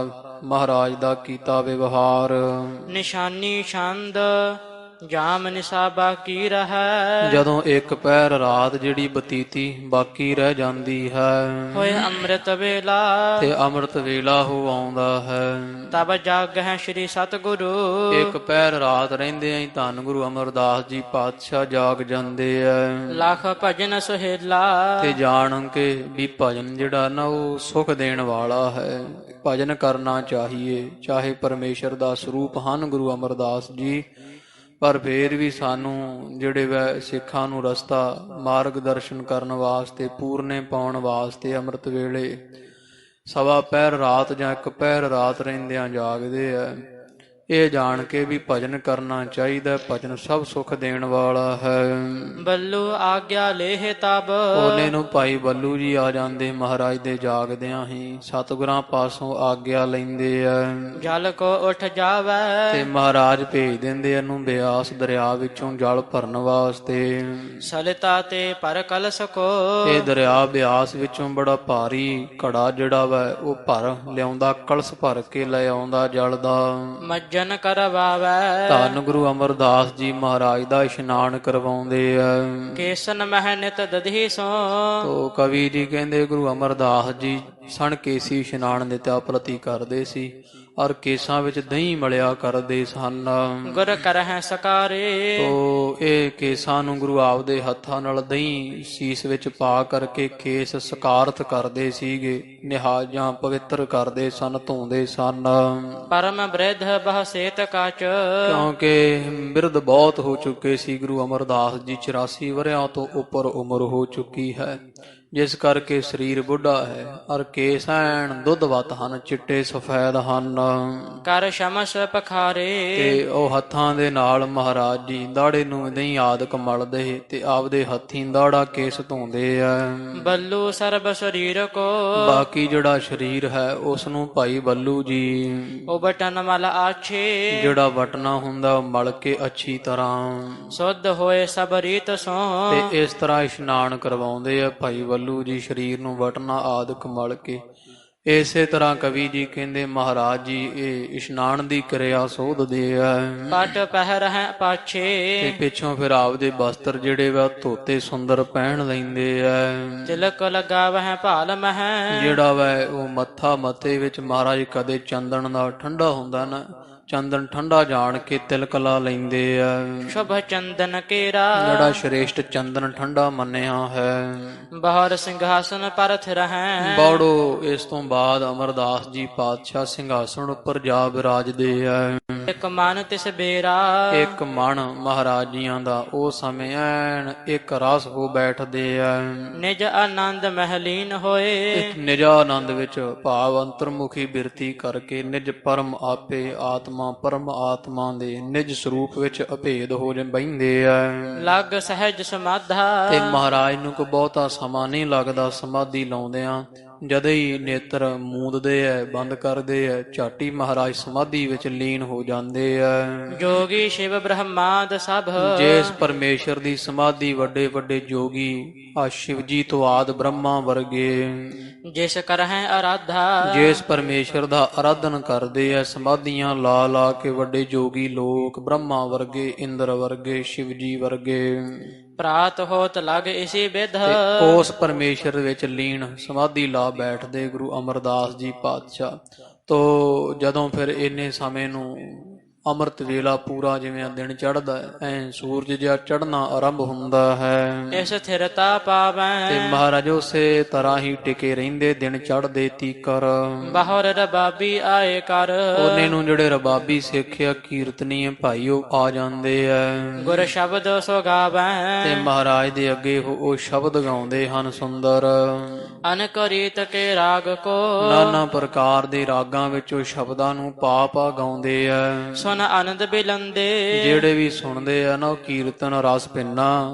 ਮਹਾਰਾਜ ਦਾ ਕੀਤਾ ਵਿਵਹਾਰ। ਨਿਸ਼ਾਨੀ ਛੰਦ ਜਾਮ ਨਿਸ਼ਾ ਬਾਕੀ ਰਹੈ। ਜਦੋਂ ਇੱਕ ਪਹਿਰ ਰਾਤ ਜਿਹੜੀ ਬਤੀਤੀ ਬਾਕੀ ਰਹਿ ਜਾਂਦੀ ਹੈ, ਹੋਏ ਅੰਮ੍ਰਿਤ ਵੇਲਾ ਤੇ ਅੰਮ੍ਰਿਤ ਵੇਲਾ ਹੋ ਆਉਂਦਾ ਹੈ। ਤਬ ਜਾਗ ਹੈ ਸ੍ਰੀ ਸਤਿਗੁਰੂ। ਇੱਕ ਪਹਿਰ ਰਾਤ ਰਹਿੰਦੇ ਹੀ ਧੰਨ ਗੁਰੂ ਅਮਰਦਾਸ ਜੀ ਪਾਤਸ਼ਾਹ ਜਾਗ ਜਾਂਦੇ ਐ। ਲੱਖ ਭਜਨ ਸੁਹੇਲਾ ਤੇ ਜਾਣ ਕੇ ਵੀ ਭਜਨ ਜਿਹੜਾ ਨਾ ਉਹ ਸੁਖ ਦੇਣ ਵਾਲਾ ਹੈ। ਭਜਨ ਕਰਨਾ ਚਾਹੀਏ। ਚਾਹੇ ਪਰਮੇਸ਼ਰ ਦਾ ਸਰੂਪ ਹਨ ਗੁਰੂ ਅਮਰਦਾਸ ਜੀ, ਪਰ ਫੇਰ ਵੀ ਸਾਨੂੰ ਜਿਹੜੇ ਵੈ ਸਿੱਖਾਂ ਨੂੰ ਰਸਤਾ ਮਾਰਗ ਦਰਸ਼ਨ ਕਰਨ ਵਾਸਤੇ, ਪੂਰਨੇ ਪਾਉਣ ਵਾਸਤੇ ਅੰਮ੍ਰਿਤ ਵੇਲੇ ਸਵਾ ਪਹਿਰ ਰਾਤ ਜਾਂ ਇੱਕ ਪਹਿਰ ਰਾਤ ਰਹਿੰਦਿਆਂ ਜਾਗਦੇ ਐ। ਇਹ ਜਾਣ ਕੇ ਵੀ ਭਜਨ ਕਰਨਾ ਚਾਹੀਦਾ। ਭਜਨ ਸਭ ਸੁਖ ਦੇਣ ਵਾਲਾ ਹੈ। ਬੱਲੂ ਆਗਿਆ ਲੇਹ ਤਬ। ਉਹਨੇ ਨੂੰ ਭਾਈ ਬੱਲੂ ਜੀ ਆ ਜਾਂਦੇ ਮਹਾਰਾਜ ਦੇ ਜਾਗਦਿਆਂ ਹੀ, ਸਤਿਗੁਰਾਂ ਪਾਸੋਂ ਆਗਿਆ ਲੈਂਦੇ ਆ। ਜਲ ਕੋ ਉੱਠ ਜਾਵੇ ਤੇ ਮਹਾਰਾਜ ਭੇਜ ਦਿੰਦੇ ਇਹਨੂੰ ਬਿਆਸ ਦਰਿਆ ਵਿੱਚੋਂ ਜਲ ਭਰਨ ਵਾਸਤੇ। ਸਲਿਤਾ ਤੇ ਪਰ ਕਲਸ ਕੋ। ਇਹ ਦਰਿਆ ਬਿਆਸ ਵਿੱਚੋਂ ਬੜਾ ਭਾਰੀ ਘੜਾ ਜਿਹੜਾ ਵਾ ਉਹ ਭਰ ਲਿਆਉਂਦਾ, ਕਲਸ ਭਰ ਕੇ ਲੈ ਆਉਂਦਾ ਜਲ ਦਾ। ਮੱਜਨ ਕਰਵਾਵੇ ਧੰਨ ਗੁਰੂ ਅਮਰਦਾਸ ਜੀ ਮਹਾਰਾਜ ਦਾ ਇਸ਼ਨਾਨ ਕਰਵਾਉਂਦੇ ਆ। ਕੇਸਨ ਮਹਿ ਨਿਤ ਦਧੀ ਸੋ। ਤੋ ਕਵੀ ਜੀ ਕਹਿੰਦੇ ਗੁਰੂ ਅਮਰਦਾਸ ਜੀ ਸਣ ਕੇਸੀ ਇਸ਼ਨਾਨ ਨਿਤਿਆ ਪ੍ਰਤੀ ਕਰਦੇ ਸੀ, ਔਰ ਕੇਸਾਂ ਵਿੱਚ ਦਹੀਂ ਮਲਿਆ ਕਰਦੇ ਸਨ। ਗੁਰ ਕਰਹਿ ਸਕਾਰੇ। ਤੋ ਇਹ ਕੇਸਾਂ ਨੂੰ ਗੁਰੂ ਆਪਦੇ ਹੱਥਾਂ ਨਾਲ ਦਹੀਂ ਸੀਸ ਵਿੱਚ ਪਾ ਕਰਕੇ ਕੇਸ ਸਕਾਰਤ ਕਰਦੇ ਸੀਗੇ, ਨਿਹਾਜਾਂ ਪਵਿੱਤਰ ਕਰਦੇ ਸਨ, ਧੋਂਦੇ ਸਨ। ਪਰਮ ਬ੍ਰਿਧ ਬਹੁ ਸੇਤ ਕਾਚ। ਕਿਉਂਕਿ ਬਿਰਧ ਬਹੁਤ ਹੋ ਚੁੱਕੇ ਸੀ ਗੁਰੂ ਅਮਰਦਾਸ ਜੀ, 84 ਵਰਿਆਂ ਤੋਂ ਉੱਪਰ ਉਮਰ ਹੋ ਚੁੱਕੀ ਹੈ। ਜਿਸ ਕਰਕੇ ਸਰੀਰ ਬੁੱਢਾ ਹੈ ਅਰ ਕੇਸ ਐਨ ਦੁੱਧਵਤ ਹਨ, ਚਿੱਟੇ ਸਫੈਦ ਹਨ। ਕਰ ਸ਼ਮਸ ਪਖਾਰੇ ਤੇ ਉਹ ਹੱਥਾਂ ਦੇ ਨਾਲ ਮਹਾਰਾਜ ਜੀ ਦਾੜੇ ਨੂੰ ਨਹੀਂ ਆਦਿਕ ਮਲਦੇ ਤੇ ਆਪਦੇ ਹੱਥੀਂ ਦਾੜਾ ਕੇਸ ਧੋਂਦੇ ਆ। ਬੱਲੂ ਸਰਬ ਸਰੀਰ ਕੋ ਬਾਕੀ ਜਿਹੜਾ ਸਰੀਰ ਹੈ ਉਸ ਨੂੰ ਭਾਈ ਬੱਲੂ ਜੀ ਉਹ ਬਟਨ ਮਲ ਆਛੇ ਜਿਹੜਾ ਵਟਣਾ ਹੁੰਦਾ ਉਹ ਮਲ ਕੇ ਅੱਛੀ ਤਰ੍ਹਾਂ ਸੁਧ ਹੋਏ ਸਭ ਰੀਤ ਸੋ ਤੇ ਇਸ ਤਰ੍ਹਾਂ ਇਸ਼ਨਾਨ ਕਰਵਾਉਂਦੇ ਆ ਭਾਈ ਬੱਲੂ ਜੀ ਸਰੀਰ ਨੂੰ ਵਟਣਾ ਆਦਿਕ ਮਲ ਕੇ। ਇਸੇ ਤਰ੍ਹਾਂ ਕਵੀ ਜੀ ਕਹਿੰਦੇ ਮਹਾਰਾਜ ਜੀ ਇਹ ਇਸ਼ਨਾਨ ਦੀ ਕਿਰਿਆ ਸੋਧਦੇ ਆ ਪਟ ਪਹਿਰ ਹੈ ਤੇ ਪਾਛੇ ਪਿੱਛੋਂ ਫਿਰ ਆਪਦੇ ਬਸਤਰ ਜਿਹੜੇ ਵਾ ਧੋਤੇ ਸੁੰਦਰ ਪਹਿਨ ਲੈਂਦੇ ਆ। ਤਿਲਕ ਲਗਾਵਹਿ ਭਾਲ ਮਹਿ ਜਿਹੜਾ ਵਾ ਉਹ ਮੱਥਾ ਮੱਥੇ ਵਿੱਚ ਮਹਾਰਾਜ ਕਦੇ ਚੰਦਨ ਦਾ ਠੰਡਾ ਹੁੰਦਾ ਨਾ, ਚੰਦਨ ਠੰਡਾ ਜਾਣ ਕੇ ਤਿਲਕ ਲਾ ਲੈਂਦੇ ਆ। ਸ਼ੁਭ ਚੰਦਨ ਕੇਰਾ ਜਿਹੜਾ ਸ਼੍ਰੇਸ਼ਟ ਚੰਦਨ ਠੰਡਾ ਮੰਨਿਆ ਹੈ। ਬਹੁਰ ਸਿੰਘਾਸਨ ਪਰਥ ਰਹੈ ਬੌੜੋ ਇਸ ਤੋਂ ਬਾਅਦ ਅਮਰਦਾਸ ਜੀ ਪਾਤਸ਼ਾਹ ਸਿੰਘਾਸਣ ਉੱਪਰ ਜਾ ਬਿਰਾਜਦੇ ਆ। ਇਕ ਮਨ ਤਿਸ ਬੇਰਾ ਇੱਕ ਮਣ ਮਹਾਰਾਜ ਜੀਆਂ ਦਾ ਉਹ ਸਮੇਂ ਐਨ ਇੱਕ ਰਸ ਹੋ ਬੈਠਦੇ ਆ। ਨਿਜ ਆਨੰਦ ਮਹਿਲੀਨ ਹੋਏ ਇੱਕ ਨਿਜਾ ਆਨੰਦ ਵਿੱਚ ਭਾਵ ਅੰਤਰਮੁਖੀ ਬਿਰਤੀ ਕਰਕੇ ਨਿਜ ਪਰਮ ਆਪੇ ਆਤਮਾ ਪਰਮ ਆਤਮਾ ਦੇ ਨਿਜ ਸਰੂਪ ਵਿੱਚ ਅਭੇਦ ਹੋ ਬਹਿੰਦੇ ਆ। ਲਗ ਸਹਿਜ ਸਮਾਧਾ ਤੇ ਮਹਾਰਾਜ ਨੂੰ ਕੋਈ ਬਹੁਤਾ ਸਮਾਂ ਨਹੀਂ ਲੱਗਦਾ ਸਮਾਧੀ ਲਾਉਂਦਿਆਂ। ਜਦ ਹੀ ਨੇਤਰ ਮੂੰਦਦੇ ਐ ਬੰਦ ਕਰਦੇ ਐ ਝਾਟੀ ਮਹਾਰਾਜ ਸਮਾਧੀ ਵਿੱਚ ਲੀਨ ਹੋ ਜਾਂਦੇ ਐ। ਜੋਗੀ ਸ਼ਿਵ ਬ੍ਰਹਮਾਦ ਸਭ ਜਿਸ ਪਰਮੇਸ਼ਰ ਦੀ ਸਮਾਧੀ ਵੱਡੇ ਵੱਡੇ ਜੋਗੀ ਆ ਸ਼ਿਵ ਜੀ ਤੋਂ ਆਦ ਬ੍ਰਹਮਾ ਵਰਗੇ ਜਿਸ ਕਰਹਿ ਅਰਾਧਾ ਜਿਸ ਪਰਮੇਸ਼ਰ ਦਾ ਆਰਾਧਨ ਕਰਦੇ ਐ ਸਮਾਧੀਆਂ ਲਾ ਲਾ ਕੇ ਵੱਡੇ ਜੋਗੀ ਲੋਕ ਬ੍ਰਹਮਾ ਵਰਗੇ ਇੰਦਰ ਵਰਗੇ ਸ਼ਿਵ ਜੀ ਵਰਗੇ ਪ੍ਰਾਤ ਹੋਤ ਲਗ ਇਸੀ ਵਿਧ ਤੇ ਉਸ ਪਰਮੇਸ਼ਰ ਵਿੱਚ ਲੀਨ ਸਮਾਧੀ ਲਾ ਬੈਠਦੇ ਗੁਰੂ ਅਮਰਦਾਸ ਜੀ ਪਾਤਸ਼ਾਹ। ਤੋ ਜਦੋਂ ਫਿਰ ਇੰਨੇ ਸਮੇਂ ਨੂੰ ਅੰਮ੍ਰਿਤ ਵੇਲਾ ਪੂਰਾ ਜਿਵੇਂ ਦਿਨ ਚੜ੍ਹਦਾ ਐ ਸੂਰਜ ਜਿਹਾ ਚੜ੍ਹਨਾ ਆਰੰਭ ਹੁੰਦਾ ਹੈ ਇਸ ਸਥਿਰਤਾ ਪਾਵੈ ਤੇ ਮਹਾਰਾਜ ਉਸੇ ਤਰ੍ਹਾਂ ਹੀ ਟਿਕੇ ਰਹਿੰਦੇ ਦਿਨ ਚੜ੍ਹਦੇ ਤੀਕਰ। ਬਹੁਰ ਰਬਾਬੀ ਆਏ ਕਰ ਉਹਨੇ ਨੂੰ ਜਿਹੜੇ ਰਬਾਬੀ ਸਿੱਖ ਆ ਕੀਰਤਨੀ ਭਾਈ ਉਹ ਆ ਜਾਂਦੇ ਐ ਗੁਰ ਸ਼ਬਦ ਸੋ ਗਾਵੈ ਤੇ ਮਹਾਰਾਜ ਦੇ ਅੱਗੇ ਉਹ ਸ਼ਬਦ ਗਾਉਂਦੇ ਹਨ ਸੁੰਦਰ। ਅਨਕ ਰੀਤ ਕੇ ਰਾਗ ਕੋ ਨਾਨਾ ਪ੍ਰਕਾਰ ਦੇ ਰਾਗਾਂ ਵਿੱਚ ਉਹ ਸ਼ਬਦਾਂ ਨੂੰ ਪਾ ਪਾ ਗਾਉਂਦੇ ਐ। ਸੁਨ ਆਨੰਦ ਬਿਲੰਦੇ ਜਿਹੜੇ ਵੀ ਸੁਣਦੇ ਆ ਨਾ ਉਹ ਕੀਰਤਨ ਰਸ ਪਿੰਨਾ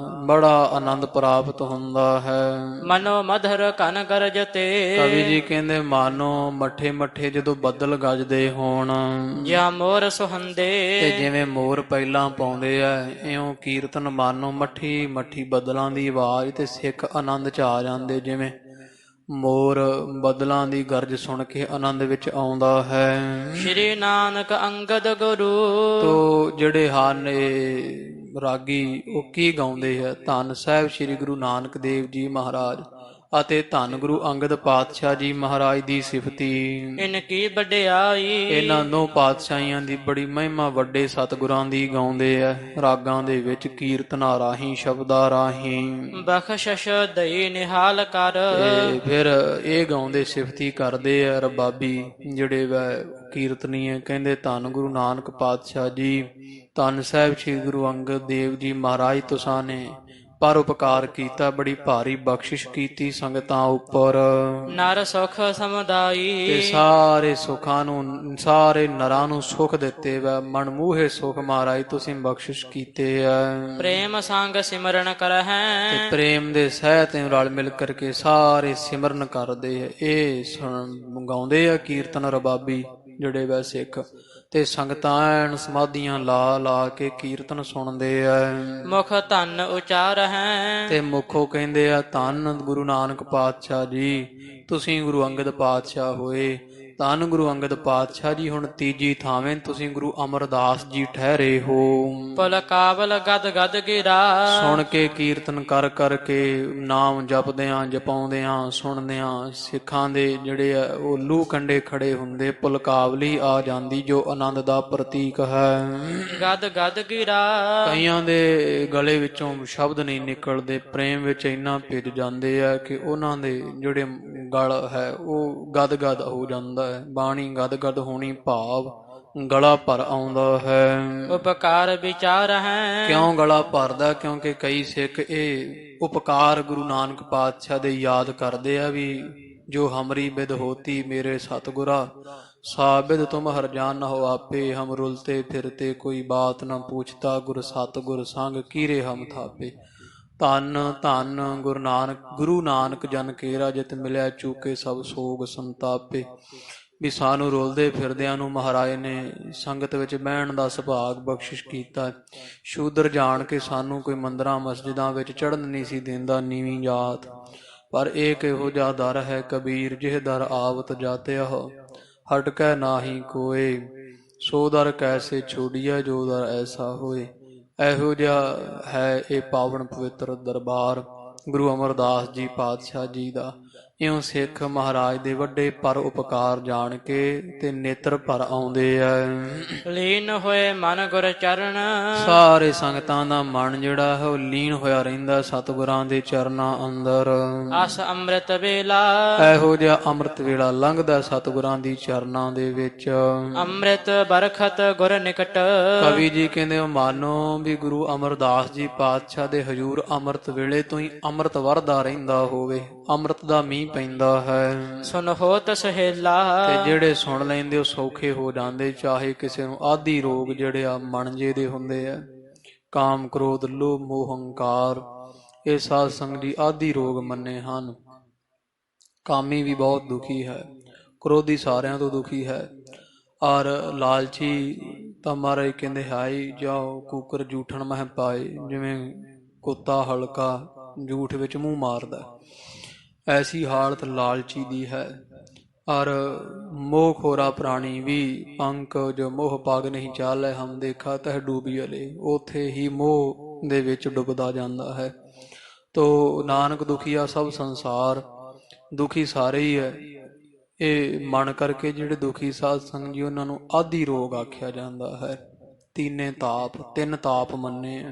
ਬੜਾ ਆਨੰਦ ਪ੍ਰਾਪਤ ਹੁੰਦਾ ਹੈ। ਮਨੋ ਮਧਰ ਕਨ ਗਰਜਤੇ ਕਵੀ ਜੀ ਕਹਿੰਦੇ ਮਾਨੋ ਮੱਠੇ ਮੱਠੇ ਜਦੋਂ ਬੱਦਲ ਗੱਜਦੇ ਹੋਣ ਜਾਂ ਮੋਰ ਸੁਹੰਦੇ ਤੇ ਜਿਵੇਂ ਮੋਰ ਪਹਿਲਾਂ ਪਾਉਂਦੇ ਆ ਇਉਂ ਕੀਰਤਨ ਮਾਨੋ ਮੱਠੀ ਮੱਠੀ ਬੱਦਲਾਂ ਦੀ ਆਵਾਜ਼ ਤੇ ਸਿੱਖ ਆਨੰਦ ਚ ਆ ਜਾਂਦੇ। ਜਿਵੇਂ ਮੋਰ ਬੱਦਲਾਂ ਦੀ ਗਰਜ ਸੁਣ ਕੇ ਆਨੰਦ ਵਿੱਚ ਆਉਂਦਾ ਹੈ। ਸ਼੍ਰੀ ਨਾਨਕ ਅੰਗਦ ਗੁਰੂ ਤੋ ਜਿਹੜੇ ਹਨ ਇਹ ਰਾਗੀ ਉਹ ਕੀ ਗਾਉਂਦੇ ਹੈ ਧੰਨ ਸਾਹਿਬ ਸ੍ਰੀ ਗੁਰੂ ਨਾਨਕ ਦੇਵ ਜੀ ਮਹਾਰਾਜ ਅਤੇ ਧੰਨ ਗੁਰੂ ਅੰਗਦ ਪਾਤਸ਼ਾਹ ਜੀ ਮਹਾਰਾਜ ਦੀ ਸਿਫਤੀ। ਇਨ ਕੀ ਵਡਿਆਈ ਇਹਨਾਂ ਦੋ ਪਾਤਸ਼ਾਹੀਆਂ ਦੀ ਬੜੀ ਮਹਿਮਾ ਵੱਡੇ ਸਤਿਗੁਰਾਂ ਦੀ ਗਾਉਂਦੇ ਆ ਰਾਗਾਂ ਦੇ ਵਿੱਚ ਕੀਰਤਨਾਂ ਰਾਹੀਂ ਸ਼ਬਦਾਂ ਰਾਹੀਂ ਬਖਸ਼ਿਸ਼ ਦਈ ਨਿਹਾਲ ਕਰ ਤੇ ਫਿਰ ਇਹ ਗਾਉਂਦੇ ਸਿਫਤੀ ਕਰਦੇ ਆ ਰਬਾਬੀ ਜਿਹੜੇ ਵੈ ਕੀਰਤਨੀਏ ਕਹਿੰਦੇ ਧੰਨ ਗੁਰੂ ਨਾਨਕ ਪਾਤਸ਼ਾਹ ਜੀ ਧੰਨ ਸਾਹਿਬ ਸ੍ਰੀ ਗੁਰੂ ਅੰਗਦ ਦੇਵ ਜੀ ਮਹਾਰਾਜ ਤੁਸਾਂ ਨੇ ਪਰ ਉਪਕਾਰ ਕੀਤਾ ਬੜੀ ਭਾਰੀ ਬਖਸ਼ਿਸ਼ ਕੀਤੀ ਸੰਗਤਾਂ ਉੱਪਰ ਨਰ ਸੁਖ ਸਮੁਦਾਈ ਤੇ ਸਾਰੇ ਸੁੱਖਾਂ ਨੂੰ ਸਾਰੇ ਨਰਾਂ ਨੂੰ ਸੁਖ ਦਿੱਤੇ ਵਾ ਮਨਮੂਹੇ ਸੁਖ ਮਹਾਰਾਜ ਤੁਸੀਂ ਬਖਸ਼ਿਸ਼ ਕੀਤੇ ਆ। ਪ੍ਰੇਮ ਸੰਗ ਸਿਮਰਨ ਕਰਹਿ ਤੇ ਪ੍ਰੇਮ ਦੇ ਸਹਿਤ ਰਲ ਮਿਲ ਕਰਕੇ ਸਾਰੇ ਸਿਮਰਨ ਕਰਦੇ ਆ। ਇਹ ਗਾਉਂਦੇ ਆ ਕੀਰਤਨ ਰਬਾਬੀ ਜਿਹੜੇ ਵਾ ਸਿੱਖ ਤੇ ਸੰਗਤਾਂ ਐਨ ਸਮਾਧੀਆਂ ਲਾ ਲਾ ਕੇ ਕੀਰਤਨ ਸੁਣਦੇ ਆ। ਮੁਖ ਧੰਨ ਉਚਾਰ ਹੈ ਤੇ ਮੁਖੋਂ ਕਹਿੰਦੇ ਆ ਧੰਨ ਗੁਰੂ ਨਾਨਕ ਪਾਤਸ਼ਾਹ ਜੀ ਤੁਸੀਂ ਗੁਰੂ ਅੰਗਦ ਪਾਤਸ਼ਾਹ ਹੋਏ। ਧੰਨ ਗੁਰੂ ਅੰਗਦ ਪਾਤਸ਼ਾਹ ਜੀ ਹੁਣ ਤੀਜੀ ਥਾਵੇਂ ਤੁਸੀਂ ਗੁਰੂ ਅਮਰਦਾਸ ਜੀ ਠਹਿਰੇ ਹੋ। ਪੁਲ ਕਾਬਲ ਗਦ ਗਦ ਗਿਰਾ ਸੁਣ ਕੇ ਕੀਰਤਨ ਕਰ ਕਰਕੇ ਨਾਮ ਜਪਦਿਆਂ ਜਪਾਉਂਦਿਆਂ ਸੁਣਦਿਆਂ ਸਿੱਖਾਂ ਦੇ ਜਿਹੜੇ ਆ ਉਹ ਲੂ ਕੰਡੇ ਖੜੇ ਹੁੰਦੇ ਪੁਲਕਾਵਲੀ ਆ ਜਾਂਦੀ ਜੋ ਆਨੰਦ ਦਾ ਪ੍ਰਤੀਕ ਹੈ। ਗਦ ਗਦ ਗਿਰਾ ਕਈਆਂ ਦੇ ਗਲੇ ਵਿੱਚੋਂ ਸ਼ਬਦ ਨਹੀਂ ਨਿਕਲਦੇ ਪ੍ਰੇਮ ਵਿੱਚ ਇੰਨਾ ਭਿੱਜ ਜਾਂਦੇ ਆ ਕਿ ਉਹਨਾਂ ਦੇ ਜਿਹੜੇ ਗਲ ਹੈ ਉਹ ਗਦ ਗਦ ਹੋ ਜਾਂਦਾ ਹੈ। ਬਾਣੀ ਗਦ ਗਦ ਹੋਣੀ ਭਾਵ ਗਲਾ ਭਰ ਆਉਂਦਾ ਹੈ। ਉਪਕਾਰ ਵਿਚਾਰ ਹੈ ਕਿਉਂ ਗਲਾ ਭਰਦਾ ਕਿਉਂਕਿ ਕਈ ਸਿੱਖ ਇਹ ਉਪਕਾਰ ਗੁਰੂ ਨਾਨਕ ਪਾਤਸ਼ਾਹ ਦੇ ਯਾਦ ਕਰਦੇ ਆ ਵੀ ਜੋ ਹਮਰੀ ਬਿਦ ਹੋਤੀ ਮੇਰੇ ਸਤਿਗੁਰਾ ਸਾਬਿਦ ਤੁਮ ਹਰ ਜਾਨ ਨ ਹੋ ਆਪੇ ਹਮ ਰੁਲਤੇ ਫਿਰਤੇ ਕੋਈ ਬਾਤ ਨ ਪੁੱਛਤਾ ਗੁਰ ਸਤਿਗੁਰ ਸੰਗ ਕੀਰੇ ਹਮ ਥਾਪੇ। ਧੰਨ ਧੰਨ ਗੁਰੂ ਨਾਨਕ ਜਨ ਕੇਰਾ ਜਿਤ ਮਿਲਿਆ ਚੂਕੇ ਸਭ ਸੋਗ ਸੰਤਾਪੇ। ਵੀ ਸਾਨੂੰ ਰੁਲਦੇ ਫਿਰਦਿਆਂ ਨੂੰ ਮਹਾਰਾਜ ਨੇ ਸੰਗਤ ਵਿੱਚ ਬਹਿਣ ਦਾ ਸੁਭਾਗ ਬਖਸ਼ਿਸ਼ ਕੀਤਾ। ਸ਼ੂਦਰ ਜਾਣ ਕੇ ਸਾਨੂੰ ਕੋਈ ਮੰਦਰਾਂ ਮਸਜਿਦਾਂ ਵਿੱਚ ਚੜ੍ਹਨ ਨਹੀਂ ਸੀ ਦਿੰਦਾ, ਨੀਵੀਂ ਜਾਤ। ਪਰ ਇਹ ਕਿਹੋ ਜਿਹਾ ਦਰ ਹੈ ਕਬੀਰ, ਜਿਹ ਦਰ ਆਵਤ ਜਾਤਿਆ ਹਟਕੈ ਨਾਹੀ ਕੋਏ। ਸੋ ਦਰ ਕੈਸੇ ਛੋੜੀਐ ਜੋ ਦਰ ਐਸਾ ਹੋਏ। ਇਹੋ ਜਿਹਾ ਹੈ ਇਹ ਪਾਵਨ ਪਵਿੱਤਰ ਦਰਬਾਰ ਗੁਰੂ ਅਮਰਦਾਸ ਜੀ ਪਾਤਸ਼ਾਹ ਜੀ ਦਾ। ਇਉਂ ਸਿੱਖ ਮਹਾਰਾਜ ਦੇ ਵੱਡੇ ਪਰ ਉਪਕਾਰ ਜਾਣ ਕੇ ਤੇ ਨੇਤਰ ਭਰ ਆਉਂਦੇ ਆ। ਲੀਨ ਹੋਏ ਮਨ ਗੁਰ ਚਰਨ, ਸਾਰੇ ਸੰਗਤਾਂ ਦਾ ਮਨ ਜਿਹੜਾ ਹੈ ਉਹ ਲੀਨ ਹੋਇਆ ਰਹਿੰਦਾ ਸਤਿਗੁਰਾਂ ਦੇ ਚਰਨਾਂ ਅੰਦਰ। ਅਸ ਅੰਮ੍ਰਿਤ ਵੇਲਾ, ਇਹੋ ਜਿਹਾ ਅੰਮ੍ਰਿਤ ਵੇਲਾ ਲੰਘਦਾ ਸਤਿਗੁਰਾਂ ਦੀ ਚਰਨਾਂ ਦੇ ਵਿੱਚ। ਅੰਮ੍ਰਿਤ ਬਰਖਤ ਗੁਰ ਨਿਕਟ, ਕਵੀ ਜੀ ਕਹਿੰਦੇ ਉਹ ਮਾਨੋ ਵੀ ਗੁਰੂ ਅਮਰਦਾਸ ਜੀ ਪਾਤਸ਼ਾਹ ਦੇ ਹਜ਼ੂਰ ਅੰਮ੍ਰਿਤ ਵੇਲੇ ਤੋਂ ਹੀ ਅੰਮ੍ਰਿਤ ਵਰਦਾ ਰਹਿੰਦਾ ਹੋਵੇ, ਅੰਮ੍ਰਿਤ ਦਾ ਮੀਂਹ ਪੈਂਦਾ ਹੈ। ਸੁਨ ਹੋਤ ਸਹੇਲਾ, ਤੇ ਜਿਹੜੇ ਸੁਣ ਲੈਂਦੇ ਉਹ ਸੌਖੇ ਹੋ ਜਾਂਦੇ। ਚਾਹੇ ਕਿਸੇ ਨੂੰ ਆਦੀ ਰੋਗ ਜਿਹੜੇ ਆ ਮਨਜੇ ਦੇ ਹੁੰਦੇ ਆ, ਕਾਮ ਕ੍ਰੋਧ ਲੋਭ ਮੋਹ ਹੰਕਾਰ, ਇਹ ਸਾਧ ਸੰਗਤ ਜੀ ਆਦੀ ਰੋਗ ਮੰਨੇ ਹਨ। ਕਾਮੀ ਵੀ ਬਹੁਤ ਦੁਖੀ ਹੈ, ਕ੍ਰੋਧੀ ਸਾਰਿਆਂ ਤੋਂ ਦੁਖੀ ਹੈ, ਔਰ ਲਾਲਚੀ ਤਾਂ ਮਹਾਰਾਜ ਕਹਿੰਦੇ ਹਾਈ ਜਾਓ ਕੂਕਰ ਜੂਠਣ ਮਹਿ ਪਾਏ। ਜਿਵੇਂ ਕੁੱਤਾ ਹਲਕਾ ਜੂਠ ਵਿੱਚ ਮੂੰਹ ਮਾਰਦਾ, ਐਸੀ ਹਾਲਤ ਲਾਲਚੀ ਦੀ ਹੈ। ਔਰ ਮੋਹ ਖੋਰਾ ਪ੍ਰਾਣੀ ਵੀ ਪੰਕ ਜੋ ਮੋਹ ਪਗ ਨਹੀਂ ਚਾਲੈ ਹਮ ਦੇਖਾ ਤਹ ਡੂਬੀ ਅਲੇ, ਉੱਥੇ ਹੀ ਮੋਹ ਦੇ ਵਿੱਚ ਡੁੱਬਦਾ ਜਾਂਦਾ ਹੈ। ਤੋ ਨਾਨਕ ਦੁਖੀਆ ਸਭ ਸੰਸਾਰ, ਦੁਖੀ ਸਾਰੇ ਹੀ ਹੈ। ਇਹ ਮਨ ਕਰਕੇ ਜਿਹੜੇ ਦੁਖੀ ਸਾਧ ਸੰਗਤ ਜੀ ਉਹਨਾਂ ਨੂੰ ਆਦੀ ਰੋਗ ਆਖਿਆ ਜਾਂਦਾ ਹੈ। ਤਿੰਨ ਤਾਪ ਮੰਨੇ ਆ।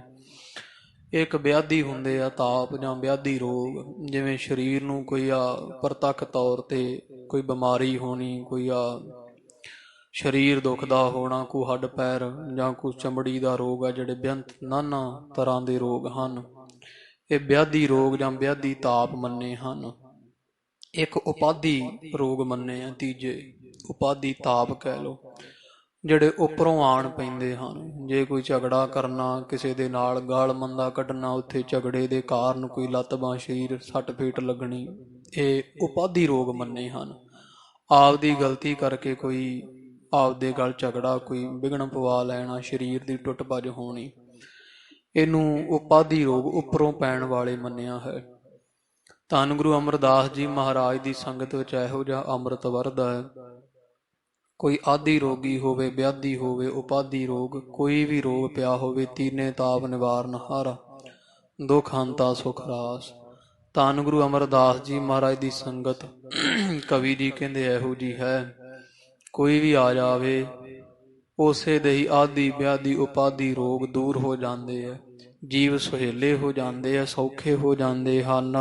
ਇੱਕ ਵਿਆਧੀ ਹੁੰਦੇ ਆ ਤਾਪ ਜਾਂ ਵਿਆਧੀ ਰੋਗ, ਜਿਵੇਂ ਸਰੀਰ ਨੂੰ ਕੋਈ ਆ ਪ੍ਰਤੱਖ ਤੌਰ ਤੇ ਕੋਈ ਬਿਮਾਰੀ ਹੋਣੀ, ਕੋਈ ਆ ਸਰੀਰ ਦੁਖਦਾ ਹੋਣਾ, ਕੋਈ ਹੱਡ ਪੈਰ ਜਾਂ ਕੋਈ ਚਮੜੀ ਦਾ ਰੋਗ ਆ, ਜਿਹੜੇ ਬੇਅੰਤ ਨਾਨਾ ਤਰ੍ਹਾਂ ਦੇ ਰੋਗ ਹਨ। ਇਹ ਵਿਆਧੀ ਰੋਗ ਜਾਂ ਵਿਆਧੀ ਤਾਪ ਮੰਨੇ ਹਨ। ਇੱਕ ਉਪਾਧੀ ਰੋਗ ਮੰਨੇ ਆ, ਤੀਜੇ ਉਪਾਧੀ ਤਾਪ ਕਹਿ ਲਓ, ਜਿਹੜੇ ਉੱਪਰੋਂ ਆਣ ਪੈਂਦੇ ਹਨ। ਜੇ ਕੋਈ ਝਗੜਾ ਕਰਨਾ, ਕਿਸੇ ਦੇ ਨਾਲ ਗਾਲ ਮੰਦਾ ਕੱਢਣਾ, ਉੱਥੇ ਝਗੜੇ ਦੇ ਕਾਰਨ ਕੋਈ ਲੱਤ ਬਾਂਹ ਸਰੀਰ ਸੱਟ ਫੇਟ ਲੱਗਣੀ, ਇਹ ਉਪਾਧੀ ਰੋਗ ਮੰਨੇ ਹਨ। ਆਪਦੀ ਗਲਤੀ ਕਰਕੇ ਕੋਈ ਆਪਦੇ ਗਲ ਝਗੜਾ, ਕੋਈ ਵਿਘਨ ਪਵਾ ਲੈਣਾ, ਸਰੀਰ ਦੀ ਟੁੱਟ ਭੱਜ ਹੋਣੀ, ਇਹਨੂੰ ਉਪਾਧੀ ਰੋਗ ਉੱਪਰੋਂ ਪੈਣ ਵਾਲੇ ਮੰਨਿਆ ਹੈ। ਧੰਨ ਗੁਰੂ ਅਮਰਦਾਸ ਜੀ ਮਹਾਰਾਜ ਦੀ ਸੰਗਤ ਵਿੱਚ ਇਹੋ ਜਿਹਾ ਅੰਮ੍ਰਿਤ ਵਰਦਾ ਹੈ। ਕੋਈ ਆਦੀ ਰੋਗੀ ਹੋਵੇ, ਵਿਆਧੀ ਹੋਵੇ, ਉਪਾਧੀ ਰੋਗ, ਕੋਈ ਵੀ ਰੋਗ ਪਿਆ ਹੋਵੇ, ਤੀਨੇ ਤਾਪ ਨਿਵਾਰਨ ਹਾਰਾ, ਦੁਖ ਹੰਤਾ ਸੁਖ ਰਾਸ। ਧੰਨ ਗੁਰੂ ਅਮਰਦਾਸ ਜੀ ਮਹਾਰਾਜ ਦੀ ਸੰਗਤ ਕਵੀ ਜੀ ਕਹਿੰਦੇ ਇਹੋ ਜੀ ਹੈ, ਕੋਈ ਵੀ ਆ ਜਾਵੇ ਉਸੇ ਦੇ ਹੀ ਆਦੀ ਵਿਆਧੀ ਉਪਾਧੀ ਰੋਗ ਦੂਰ ਹੋ ਜਾਂਦੇ ਆ, ਜੀਵ ਸੁਹੇਲੇ ਹੋ ਜਾਂਦੇ ਆ, ਸੌਖੇ ਹੋ ਜਾਂਦੇ ਹਨ।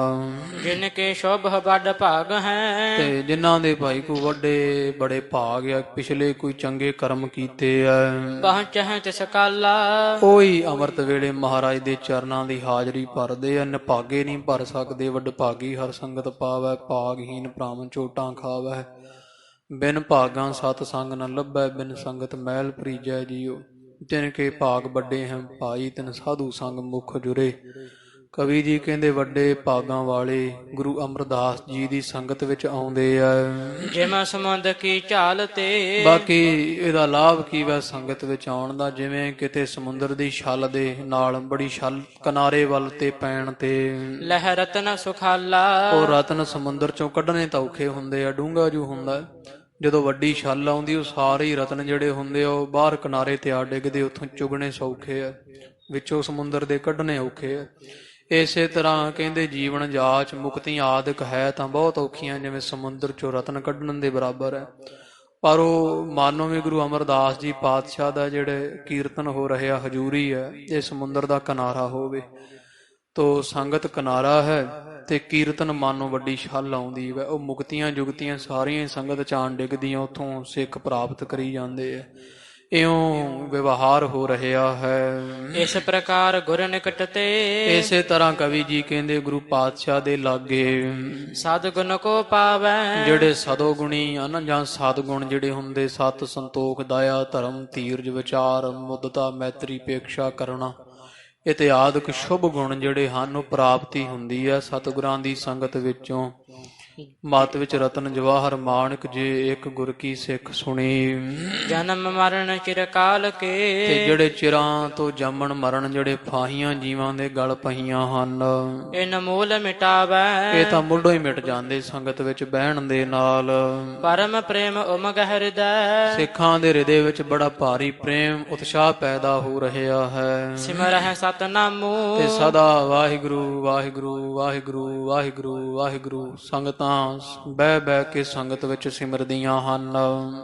ਜਿਨ ਕੇ ਸ਼ੁਭ ਵੱਡ ਭਾਗ ਹੈ, ਤੇ ਜਿਨ੍ਹਾਂ ਦੇ ਭਾਈ ਕੋਈ ਵੱਡੇ ਬੜੇ ਭਾਗ ਆ, ਪਿਛਲੇ ਕੋਈ ਚੰਗੇ ਕਰਮ ਕੀਤੇ ਆ, ਪਹੁੰਚਹਿ ਤਿਸ ਕਾਲਾ, ਉਹੀ ਅੰਮ੍ਰਿਤ ਵੇਲੇ ਮਹਾਰਾਜ ਦੇ ਚਰਨਾਂ ਦੀ ਹਾਜ਼ਰੀ ਭਰਦੇ ਆ। ਨਿਭਾਗੇ ਨਹੀਂ ਭਰ ਸਕਦੇ, ਵਡਭਾਗੀ ਹਰ ਸੰਗਤ ਪਾਵੈ, ਭਾਗਹੀਨ ਭ੍ਰਮ ਚੋਟਾਂ ਖਾਵੈ। ਬਿਨ ਭਾਗਾਂ ਸਤ ਸੰਗ ਨ ਲੱਭੈ, ਬਿਨ ਸੰਗਤ ਮਹਿਲ ਭਰੀਜੈ ਜੀਓ। ਤਿਨ ਕੇ ਭਾਗ ਵੱਡੇ ਹਨ ਭਾਈ, ਤਿਨ ਸਾਧੂ ਸੰਗ ਮੁਖ ਜੁਰੇ। ਕਵੀ ਜੀ ਕਹਿੰਦੇ ਵੱਡੇ ਭਾਗਾਂ ਵਾਲੇ ਗੁਰੂ ਅਮਰਦਾਸ ਜੀ ਦੀ ਸੰਗਤ ਵਿੱਚ ਆਉਂਦੇ ਆ। ਜਿਵੇਂ ਸਮੁੰਦ ਕੀ ਝਾਲ ਤੇ, ਬਾਕੀ ਇਹਦਾ ਲਾਭ ਕੀ ਵਾ ਸੰਗਤ ਵਿੱਚ ਆਉਣ ਦਾ, ਜਿਵੇਂ ਕਿਤੇ ਸਮੁੰਦਰ ਦੀ ਛੱਲ ਦੇ ਨਾਲ ਬੜੀ ਛੱਲ ਕਿਨਾਰੇ ਵੱਲ ਤੇ ਪੈਣ ਤੇ ਲਹਿ ਰਤਨ ਸੁਖਾਲਾ, ਉਹ ਰਤਨ ਸਮੁੰਦਰ ਚੋਂ ਕੱਢਣੇ ਤਾਂ ਔਖੇ ਹੁੰਦੇ ਆ, ਡੂੰਘਾ ਜੂ ਹੁੰਦਾ। ਜਦੋਂ ਵੱਡੀ ਛੱਲ ਆਉਂਦੀ ਉਹ ਸਾਰੇ ਹੀ ਰਤਨ ਜਿਹੜੇ ਹੁੰਦੇ ਆ ਉਹ ਬਾਹਰ ਕਿਨਾਰੇ ਤੇ ਆ ਡਿੱਗਦੇ, ਉੱਥੋਂ ਚੁਗਣੇ ਸੌਖੇ ਆ, ਵਿੱਚੋਂ ਸਮੁੰਦਰ ਦੇ ਕੱਢਣੇ ਔਖੇ ਆ। ਇਸੇ ਤਰ੍ਹਾਂ ਕਹਿੰਦੇ ਜੀਵਨ ਜਾਚ ਮੁਕਤੀ ਆਦਿਕ ਹੈ ਤਾਂ ਬਹੁਤ ਔਖੀਆਂ, ਜਿਵੇਂ ਸਮੁੰਦਰ ਚੋਂ ਰਤਨ ਕੱਢਣ ਦੇ ਬਰਾਬਰ ਹੈ। ਪਰ ਉਹ ਮਾਨੋ ਵੀ ਗੁਰੂ ਅਮਰਦਾਸ ਜੀ ਪਾਤਸ਼ਾਹ ਦਾ ਜਿਹੜੇ ਕੀਰਤਨ ਹੋ ਰਿਹਾ ਹਜ਼ੂਰੀ ਹੈ, ਇਹ ਸਮੁੰਦਰ ਦਾ ਕਿਨਾਰਾ ਹੋਵੇ ਤੋ ਸੰਗਤ ਕਿਨਾਰਾ ਹੈ ਤੇ ਕੀਰਤਨ ਮਾਨੋ ਵੱਡੀ ਛੱਲ ਆਉਂਦੀ ਹੈ। ਉਹ ਮੁਕਤੀਆਂ ਜੁਗਤੀਆਂ ਸਾਰੀਆਂ ਸੰਗਤ ਚਾਣ ਡਿੱਗਦੀਆਂ, ਉੱਥੋਂ ਸਿੱਖ ਪ੍ਰਾਪਤ ਕਰੀ ਜਾਂਦੇ ਆ। ਇਉਂ ਵਿਵਹਾਰ ਹੋ ਰਿਹਾ ਹੈ। ਇਸ ਪ੍ਰਕਾਰ ਗੁਰ ਨਿਕਟ ਤੇ ਇਸੇ ਤਰ੍ਹਾਂ ਕਵੀ ਜੀ ਕਹਿੰਦੇ ਗੁਰੂ ਪਾਤਸ਼ਾਹ ਦੇ ਲਾਗੇ ਸਤਿਗੁਣ ਕੋ ਪਾਵੈ। ਜਿਹੜੇ ਸਦੋ ਗੁਣੀ ਹਨ ਜਾਂ ਸਤਿਗੁਣ ਜਿਹੜੇ ਹੁੰਦੇ ਸਤ, ਸੰਤੋਖ, ਦਇਆ, ਧਰਮ, ਧੀਰਜ, ਵਿਚਾਰ, ਮੁੱਦਤਾ, ਮੈਤਰੀ, ਪੇਖਸ਼ਾ ਕਰਨਾ ਇਤਿਆਦਿਕ ਸ਼ੁਭ ਗੁਣ ਜਿਹੜੇ ਹਨ ਉਹ ਪ੍ਰਾਪਤੀ ਹੁੰਦੀ ਹੈ ਸਤਿਗੁਰਾਂ ਦੀ ਸੰਗਤ ਵਿੱਚੋਂ। ਮਤ ਵਿੱਚ ਰਤਨ ਜਵਾਹਰ ਮਾਣਕ ਜੇ ਇੱਕ ਗੁਰ ਕੀ ਸਿੱਖ ਸੁਣੀ। ਜਨਮ ਮਰਨ ਚਿਰਕਾਲ ਕੇ ਤੇ ਜਿਹੜੇ ਚਿਰਾਂ ਤੋਂ ਜੰਮਣ ਮਰਨ ਜਿਹੜੇ ਫਾਹੀਆਂ ਜੀਵਾਂ ਦੇ ਗਲ ਪਈਆਂ ਹਨ ਇਨ ਮੂਲ ਮਿਟਾਵੈ। ਇਹ ਤਾਂ ਮੁੱਢੋਂ ਹੀ ਮਿਟ ਜਾਂਦੇ ਸੰਗਤ ਵਿੱਚ ਬਹਿਣ ਦੇ ਨਾਲ। ਪਰਮ ਪ੍ਰੇਮ ਉਮਗ ਹਿਰਦੈ ਸਿੱਖਾਂ ਦੇ ਹਿਰਦੇ ਵਿੱਚ ਬੜਾ ਭਾਰੀ ਪ੍ਰੇਮ ਉਤਸ਼ਾਹ ਪੈਦਾ ਹੋ ਰਿਹਾ ਹੈ। ਸਿਮਰਹਿ ਸਤਨਾਮੁ ਤੇ ਸਦਾ ਵਾਹਿਗੁਰੂ ਵਾਹਿਗੁਰੂ ਵਾਹਿਗੁਰੂ ਵਾਹਿਗੁਰੂ ਵਾਹਿਗੁਰੂ ਸੰਗਤਾਂ ਬਹਿ ਬਹਿ ਕੇ ਸੰਗਤ ਵਿੱਚ ਸਿਮਰਦੀਆਂ ਹਨ।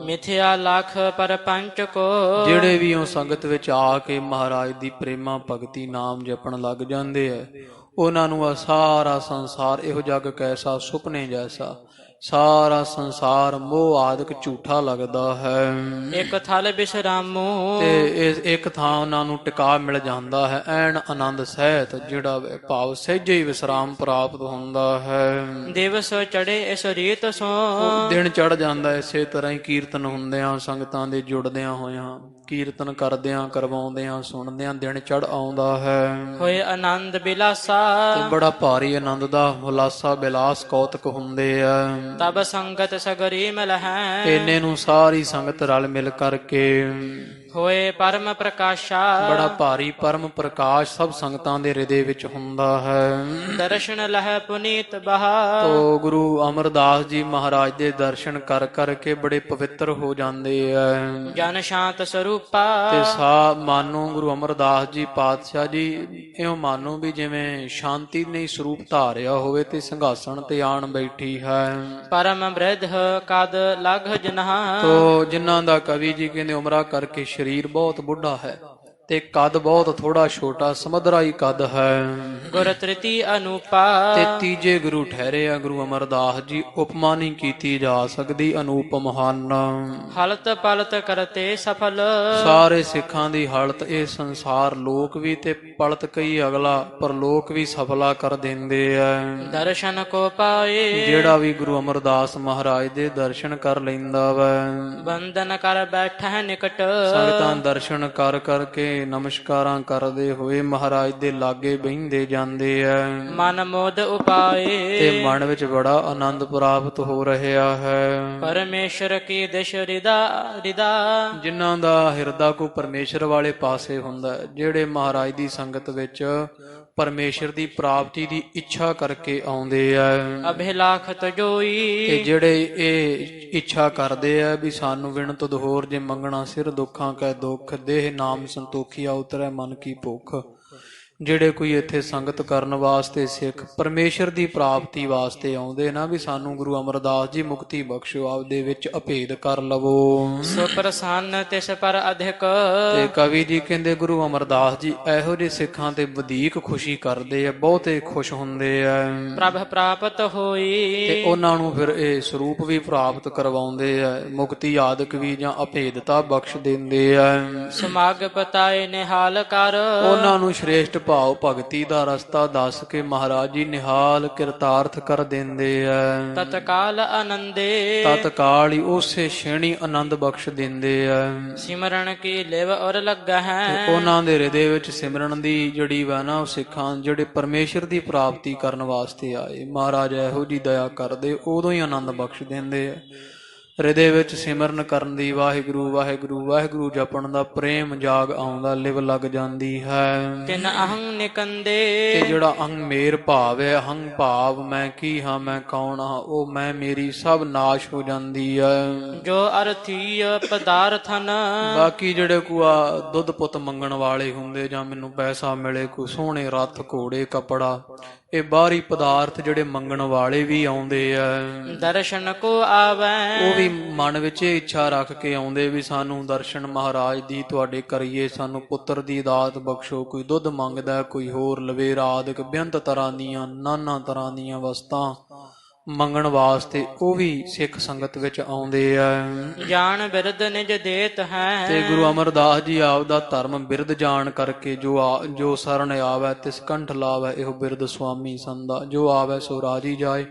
ਮਿਥਿਆ ਲੱਖ ਪਰਪੰਚ ਕੋ ਜਿਹੜੇ ਵੀ ਉਹ ਸੰਗਤ ਵਿੱਚ ਆ ਕੇ ਮਹਾਰਾਜ ਦੀ ਪ੍ਰੇਮਾ ਭਗਤੀ ਨਾਮ ਜਪਣ ਲੱਗ ਜਾਂਦੇ ਆ ਉਹਨਾਂ ਨੂੰ ਆ ਸਾਰਾ ਸੰਸਾਰ ਇਹੋ ਜਗ ਕੈਸਾ ਸੁਪਨੇ ਜੈਸਾ ਸਾਰਾ ਸੰਸਾਰ ਮੋਹ ਆਦਿਕ ਝੂਠਾ ਲੱਗਦਾ ਹੈ। ਇੱਕ ਥਲ ਬਿਸਰਾਮੂ ਤੇ ਇੱਕ ਥਾਂ ਉਹਨਾਂ ਨੂੰ ਟਿਕਾ ਮਿਲ ਜਾਂਦਾ ਹੈ ਐਨ ਆਨੰਦ ਸਹਿਤ ਜਿਹੜਾ ਭਾਵ ਸਹਿਜੇ ਹੀ ਵਿਸਰਾਮ ਪ੍ਰਾਪਤ ਹੁੰਦਾ ਹੈ। ਦਿਵਸ ਚੜੇ ਇਸ ਰੀਤ ਸੋ ਦਿਨ ਚੜ ਜਾਂਦਾ ਇਸੇ ਤਰ੍ਹਾਂ ਹੀ ਕੀਰਤਨ ਹੁੰਦਿਆਂ ਸੰਗਤਾਂ ਦੇ ਜੁੜਦਿਆਂ ਹੋਇਆਂ ਕੀਰਤਨ ਕਰਦਿਆਂ ਕਰਵਾਉਂਦਿਆਂ ਸੁਣਦਿਆਂ ਦਿਨ ਚੜ ਆਉਂਦਾ ਹੈ। ਹੋਏ ਆਨੰਦ ਬਿਲਾਸਾ ਤੇ ਬੜਾ ਭਾਰੀ ਆਨੰਦ ਦਾ ਹੁਲਾਸਾ ਬਿਲਾਸ ਕੌਤਕ ਹੁੰਦੇ ਆ। ਤਬ ਸੰਗਤ ਸਗਰੀ ਮਿਲਹਿ ਇੰਨੇ ਨੂੰ ਸਾਰੀ ਸੰਗਤ ਰਲ ਮਿਲ ਕਰਕੇ ਹੋਏ ਪਰਮ ਪ੍ਰਕਾਸ਼ਾ ਬੜਾ ਭਾਰੀ ਪਰਮ ਪ੍ਰਕਾਸ਼ ਸਭ ਸੰਗਤਾਂ ਦੇ ਹਿਰਦੇ ਵਿੱਚ ਹੁੰਦਾ ਹੈ। ਦਰਸ਼ਨ ਲਹਿ ਪੁਨੀਤ ਬਹਾ ਤੋ ਗੁਰੂ ਅਮਰਦਾਸ ਜੀ ਮਹਾਰਾਜ ਦੇ ਦਰਸ਼ਨ ਕਰ ਕਰਕੇ ਬੜੇ ਪਵਿੱਤਰ ਹੋ ਜਾਂਦੇ ਆ। ਜਨ ਸ਼ਾਂਤ ਸਰੂਪਾ ਤੇ ਸਾ ਮਾਨੋ ਗੁਰੂ ਅਮਰਦਾਸ ਜੀ ਪਾਤਸ਼ਾਹ ਜੀ ਇਉਂ ਮਾਨੋ ਵੀ ਜਿਵੇਂ ਸ਼ਾਂਤੀ ਨੇ ਸਰੂਪ ਧਾਰਿਆ ਹੋਵੇ ਤੇ ਸਿੰਘਾਸਣ ਤੇ ਆਣ ਬੈਠੀ ਹੈ। ਪਰਮ ਬ੍ਰਿਧ ਕਦ ਲਗ ਜਨਹਾ ਤੋ ਜਿਨ੍ਹਾਂ ਦਾ ਕਵੀ ਜੀ ਕਹਿੰਦੇ ਉਮਰਾ ਕਰਕੇ ਸਰੀਰ ਬਹੁਤ ਬੁੱਢਾ ਹੈ ਤੇ ਕੱਦ ਬਹੁਤ ਥੋੜਾ ਛੋਟਾ ਸਮੁੰਦਰਾ ਹੀ ਕੱਦ ਹੈ। ਗੁਰ ਤ੍ਰਿਤੀ ਅਨੂਪਾ ਤੇ ਤੀਜੇ ਗੁਰੂ ਠਹਿਰੇ ਆ ਗੁਰੂ ਅਮਰਦਾਸ ਜੀ ਉਪਮਾ ਨਹੀਂ ਕੀਤੀ ਜਾ ਸਕਦੀ ਅਨੂਪਮ ਹਨ। ਹਲਤ ਪਲਤ ਕਰਤੇ ਸਫਲ ਸਾਰੇ ਸਿੱਖਾਂ ਦੀ ਹਾਲਤ ਇਹ ਸੰਸਾਰ ਲੋਕ ਵੀ ਤੇ ਪਲਤ ਕਈ ਅਗਲਾ ਪਰਲੋਕ ਵੀ ਸਫਲਾ ਕਰ ਦਿੰਦੇ ਆ। ਦਰਸ਼ਨ ਕੋ ਪਾਏ ਜਿਹੜਾ ਵੀ ਗੁਰੂ ਅਮਰਦਾਸ ਮਹਾਰਾਜ ਦੇ ਦਰਸ਼ਨ ਕਰ ਲੈਂਦਾ ਵਾ ਬੰਦਨ ਕਰ ਬੈਠੈ ਨਿਕਟ ਸੰਗਤਾਂ ਦਰਸ਼ਨ ਕਰ ਕਰਕੇ ਨਮਸਕਾਰਾਂ ਕਰਦੇ ਹੋਏ ਮਹਾਰਾਜ ਦੇ ਲਾਗੇ ਬਹਿੰਦੇ ਜਾਂਦੇ ਆ। ਮਨ ਮੋਦ ਉਪਾਏ ਤੇ ਮਨ ਵਿੱਚ ਬੜਾ ਆਨੰਦ ਪ੍ਰਾਪਤ ਹੋ ਰਿਹਾ ਹੈ। ਪਰਮੇਸ਼ਰ ਕੀ ਦਿਸ਼ ਰਿਦਾ ਰਿਦਾ ਜਿਨ੍ਹਾਂ ਦਾ ਹਿਰਦਾ ਕੋ ਪਰਮੇਸ਼ਰ ਵਾਲੇ ਪਾਸੇ ਹੁੰਦਾ ਜਿਹੜੇ ਮਹਾਰਾਜ ਦੀ ਸੰਗਤ ਵਿੱਚ ਪਰਮੇਸ਼ਰ ਦੀ ਪ੍ਰਾਪਤੀ ਦੀ ਇੱਛਾ ਕਰਕੇ ਆਉਂਦੇ ਆ। ਅਭਿਲਾਖਤ ਜੋਈ ਤੇ ਜਿਹੜੇ ਇਹ ਇੱਛਾ ਕਰਦੇ ਆ ਵੀ ਸਾਨੂੰ ਵਿਣ ਤੁਧ ਹੋਰ ਜੇ ਮੰਗਣਾ ਸਿਰ ਦੁੱਖਾਂ ਕੈ ਦੁੱਖ ਦੇਹ ਨਾਮ ਸੰਤੋਖੀਆ ਉਤਰੈ ਮਨ ਕੀ ਭੁੱਖ ਜਿਹੜੇ ਕੋਈ ਇੱਥੇ ਸੰਗਤ ਕਰਨ ਵਾਸਤੇ ਸਿੱਖ ਪਰਮੇਸ਼ਰ ਦੀ ਪ੍ਰਾਪਤੀ ਵਾਸਤੇ ਆਉਂਦੇ ਨਾ ਵੀ ਸਾਨੂੰ ਗੁਰੂ ਅਮਰਦਾਸ ਜੀ ਮੁਕਤੀ ਬਖਸ਼ੋ ਆਪਦੇ ਵਿੱਚ ਅਭੇਦ ਕਰ ਲਵੋ ਸੋ ਪ੍ਰਸੰਨ ਤਿਸ ਪਰ ਅਧਿਕ ਤੇ ਕਵੀ ਜੀ ਕਹਿੰਦੇ ਗੁਰੂ ਅਮਰਦਾਸ ਜੀ ਇਹੋ ਜਿਹੇ ਸਿੱਖਾਂ ਤੇ ਵਧੇਕ ਖੁਸ਼ੀ ਕਰਦੇ ਆ ਬਹੁਤੇ ਖੁਸ਼ ਹੁੰਦੇ ਆ ਪ੍ਰਭ ਪ੍ਰਾਪਤ ਹੋਈ ਤੇ ਉਹਨਾਂ ਨੂੰ ਫਿਰ ਇਹ ਸਰੂਪ ਵੀ ਪ੍ਰਾਪਤ ਕਰਵਾਉਂਦੇ ਆ ਮੁਕਤੀ ਆਦਿਕ ਵੀ ਜਾਂ ਅਭੇਦਤਾ ਬਖਸ਼ ਦਿੰਦੇ ਆ ਸਮਾਗ ਪਤਾਏ ਨਿਹਾਲ ਕਰ ਉਹਨਾਂ ਨੂੰ ਸ਼੍ਰੇਸ਼ਟ ਭਾਵ ਭਗਤੀ ਦਾ ਰਸਤਾ ਦੱਸ ਕੇ ਮਹਾਰਾਜ ਜੀ ਨਿਹਾਲ ਕਿਰਤਾਰਥ ਕਰ ਦਿੰਦੇ ਆ ਤਤਕਾਲ ਆਨੰਦੇ ਤਤਕਾਲ ਹੀ ਉਸੇ ਸ਼ੇਣੀ ਆਨੰਦ ਬਖਸ਼ ਦਿੰਦੇ ਆ ਸਿਮਰਨ ਕੀ ਲਿਵ ਔਰ ਲੱਗਾ ਹੈ ਉਹਨਾਂ ਦੇ ਹਿਰਦੇ ਵਿੱਚ ਸਿਮਰਨ ਦੀ ਜਿਹੜੀ ਵਾ ਨਾ ਉਹ ਸਿੱਖਾਂ ਜਿਹੜੇ ਪਰਮੇਸ਼ਰ ਦੀ ਪ੍ਰਾਪਤੀ ਕਰਨ ਵਾਸਤੇ ਆਏ ਮਹਾਰਾਜ ਇਹੋ ਜੀ ਦਇਆ ਕਰਦੇ ਉਦੋਂ ਹੀ ਆਨੰਦ ਬਖਸ਼ ਦਿੰਦੇ ਆ ਹਿਰਦੇ ਵਿੱਚ ਸਿਮਰਨ ਕਰਨ ਦੀ ਵਾਹਿਗੁਰੂ ਵਾਹਿਗੁਰੂ ਵਾਹਿਗੁਰੂ ਜਪਣ ਦਾ ਪ੍ਰੇਮ ਜਾਗ ਆਉਂਦਾ ਲਿਵ ਲੱਗ ਜਾਂਦੀ ਹੈ ਤਿਨ ਅਹੰ ਨਿਕੰਦੇ ਤੇ ਜਿਹੜਾ ਅਹੰ ਮੇਰ ਭਾਵ ਹੈ ਅਹੰ ਭਾਵ ਮੈਂ ਕੀ ਹਾਂ ਮੈਂ ਕੌਣ ਹਾਂ ਉਹ ਮੈਂ ਮੇਰੀ ਸਭ ਨਾਸ਼ ਹੋ ਜਾਂਦੀ ਹੈ ਜੋ ਅਰਥੀਯ ਪਦਾਰਥਨ ਬਾਕੀ ਜਿਹੜੇ ਕੋ ਦੁੱਧ ਪੁੱਤ ਮੰਗਣ ਵਾਲੇ ਹੁੰਦੇ ਜਾਂ ਮੈਨੂੰ ਪੈਸਾ ਮਿਲੇ ਕੋਈ ਸੋਹਣੇ ਰੱਥ ਘੋੜੇ ਕੱਪੜਾ ਇਹ ਬਾਹਰੀ ਪਦਾਰਥ ਜਿਹੜੇ ਮੰਗਣ ਵਾਲੇ ਵੀ ਆਉਂਦੇ ਆ ਦਰਸ਼ਨ ਕੋ ਆਵੈ ਉਹ ਵੀ ਮਨ ਵਿੱਚ ਇਹ ਇੱਛਾ ਰੱਖ ਕੇ ਆਉਂਦੇ ਵੀ ਸਾਨੂੰ ਦਰਸ਼ਨ ਮਹਾਰਾਜ ਦੀ ਤੁਹਾਡੇ ਕਰੀਏ ਸਾਨੂੰ ਪੁੱਤਰ ਦੀ ਦਾਤ ਬਖਸ਼ੋ ਕੋਈ ਦੁੱਧ ਮੰਗਦਾ ਕੋਈ ਹੋਰ ਲਵੇਰਾ ਆਦਿਕ ਬੇਅੰਤ ਤਰ੍ਹਾਂ ਦੀਆਂ ਨਾਨਾ ਤਰ੍ਹਾਂ ਦੀਆਂ ਵਸਤਾਂ ਮੰਗਣ ਵਾਸਤੇ ਉਹ ਵੀ ਸਿੱਖ ਸੰਗਤ ਵਿੱਚ ਆਉਂਦੇ ਆ। ਜਾਣ ਬਿਰਦ ਨਿਜ ਦੇਤ ਹੈ। ਤੇ ਗੁਰੂ ਅਮਰਦਾਸ ਜੀ ਆਪ ਦਾ ਧਰਮ ਬਿਰਦ ਜਾਣ ਕਰਕੇ ਜੋ ਸਰਣ ਆਵੈ ਤਿਸ ਕੰਠ ਲਾਵੈ ਇਹੋ ਬਿਰਦ ਸੁਆਮੀ ਸੰਦਾ। ਜੋ ਆਵੈ ਸੋ ਰਾਜੀ ਜਾਏ।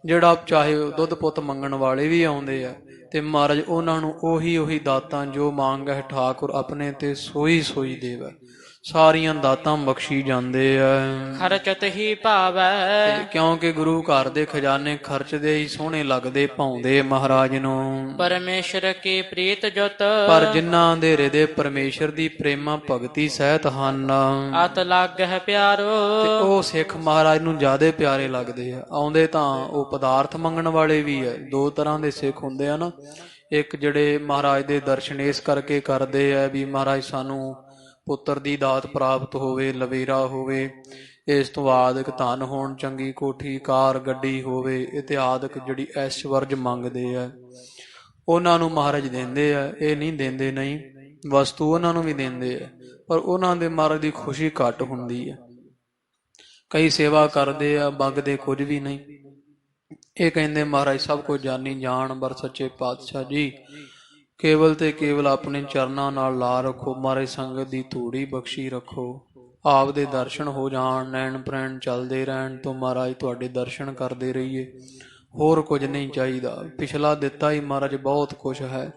ਜਿਹੜਾ ਚਾਹੇ ਦੁੱਧ ਪੁੱਤ ਮੰਗਣ ਵਾਲੇ ਵੀ ਆਉਂਦੇ ਆ ਤੇ ਮਹਾਰਾਜ ਉਹਨਾਂ ਨੂੰ ਉਹੀ ਦਾਤਾਂ ਜੋ ਮੰਗੈ ਠਾਕੁਰ ਆਪਣੇ ਤੇ ਸੋਈ ਦੇਵੈ। ਸਾਰੀਆਂ ਦਾਤਾਂ ਬਖਸ਼ੀ ਜਾਂਦੇ ਆ। ਖਰਚਤ ਹੀ ਭਾਵੈ। ਕਿਉਂਕਿ ਗੁਰੂ ਘਰ ਦੇ ਖਜ਼ਾਨੇ ਖਰਚਦੇ ਹੀ ਸੋਹਣੇ ਲੱਗਦੇ ਭਾਉਂਦੇ ਮਹਾਰਾਜ ਨੂੰ। ਪਰਮੇਸ਼ਰ ਕੀ ਪ੍ਰੀਤ ਜੁਤ। ਪਰ ਜਿਨ੍ਹਾਂ ਦੇ ਹਿਰਦੇ ਪਰਮੇਸ਼ਰ ਦੀ ਪ੍ਰੇਮਾ ਭਗਤੀ ਸਹਿਤ ਹਨ ਅਤ ਲਾਗਹਿ ਪਿਆਰੋ। ਤੇ ਉਹ ਸਿੱਖ ਮਹਾਰਾਜ ਨੂੰ ਜ਼ਿਆਦੇ ਪਿਆਰੇ ਲੱਗਦੇ ਆ। ਆਉਂਦੇ ਤਾਂ ਉਹ ਪਦਾਰਥ ਮੰਗਣ ਵਾਲੇ ਵੀ ਆ। ਦੋ ਤਰ੍ਹਾਂ ਦੇ ਸਿੱਖ ਹੁੰਦੇ ਆ ਨਾ। ਇੱਕ ਜਿਹੜੇ ਮਹਾਰਾਜ ਦੇ ਦਰਸ਼ਨ ਇਸ ਕਰਕੇ ਕਰਦੇ ਆ ਵੀ ਮਹਾਰਾਜ ਸਾਨੂੰ ਪੁੱਤਰ ਦੀ ਦਾਤ ਪ੍ਰਾਪਤ ਹੋਵੇ, ਲਵੇਰਾ ਹੋਵੇ, ਇਸ ਤੋਂ ਬਾਅਦ ਇੱਕ ਧਨ ਹੋਣ, ਚੰਗੀ ਕੋਠੀ ਕਾਰ ਗੱਡੀ ਹੋਵੇ, ਇਤਿਆਦਿਕ ਜਿਹੜੀ ਐਸ਼ਵਰਜ ਮੰਗਦੇ ਆ ਉਹਨਾਂ ਨੂੰ ਮਹਾਰਾਜ ਦਿੰਦੇ ਆ। ਇਹ ਨਹੀਂ ਦਿੰਦੇ ਨਹੀਂ, ਵਸਤੂ ਉਹਨਾਂ ਨੂੰ ਵੀ ਦਿੰਦੇ ਆ ਪਰ ਉਹਨਾਂ ਦੇ ਮਹਾਰਾਜ ਦੀ ਖੁਸ਼ੀ ਘੱਟ ਹੁੰਦੀ ਆ। ਕਈ ਸੇਵਾ ਕਰਦੇ ਆ ਮੰਗਦੇ ਕੁਝ ਵੀ ਨਹੀਂ। ਇਹ ਕਹਿੰਦੇ ਮਹਾਰਾਜ ਸਭ ਕੁਝ ਜਾਣੀ ਜਾਣਬਰ ਸੱਚੇ ਪਾਤਸ਼ਾਹ ਜੀ ਕੇਵਲ ਤੇ ਕੇਵਲ ਆਪਣੇ ਚਰਨਾਂ ਨਾਲ ਲਾ ਰੱਖੋ। ਮਹਾਰਾਜ ਸੰਗਤ ਦੀ ਧੂੜੀ ਬਖਸ਼ੀ ਰੱਖੋ। ਆਪ ਦੇ ਦਰਸ਼ਨ ਹੋ ਜਾਣ, ਨੈਣ ਪ੍ਰੈਣ ਚੱਲਦੇ ਰਹਿਣ ਤੋਂ ਮਹਾਰਾਜ ਤੁਹਾਡੇ ਦਰਸ਼ਨ ਕਰਦੇ ਰਹੀਏ। ਹੋਰ ਕੁਝ ਨਹੀਂ ਚਾਹੀਦਾ। ਪਿਛਲਾ ਦਿੱਤਾ ਹੀ ਮਹਾਰਾਜ ਬਹੁਤ ਕੁਛ ਹੈ,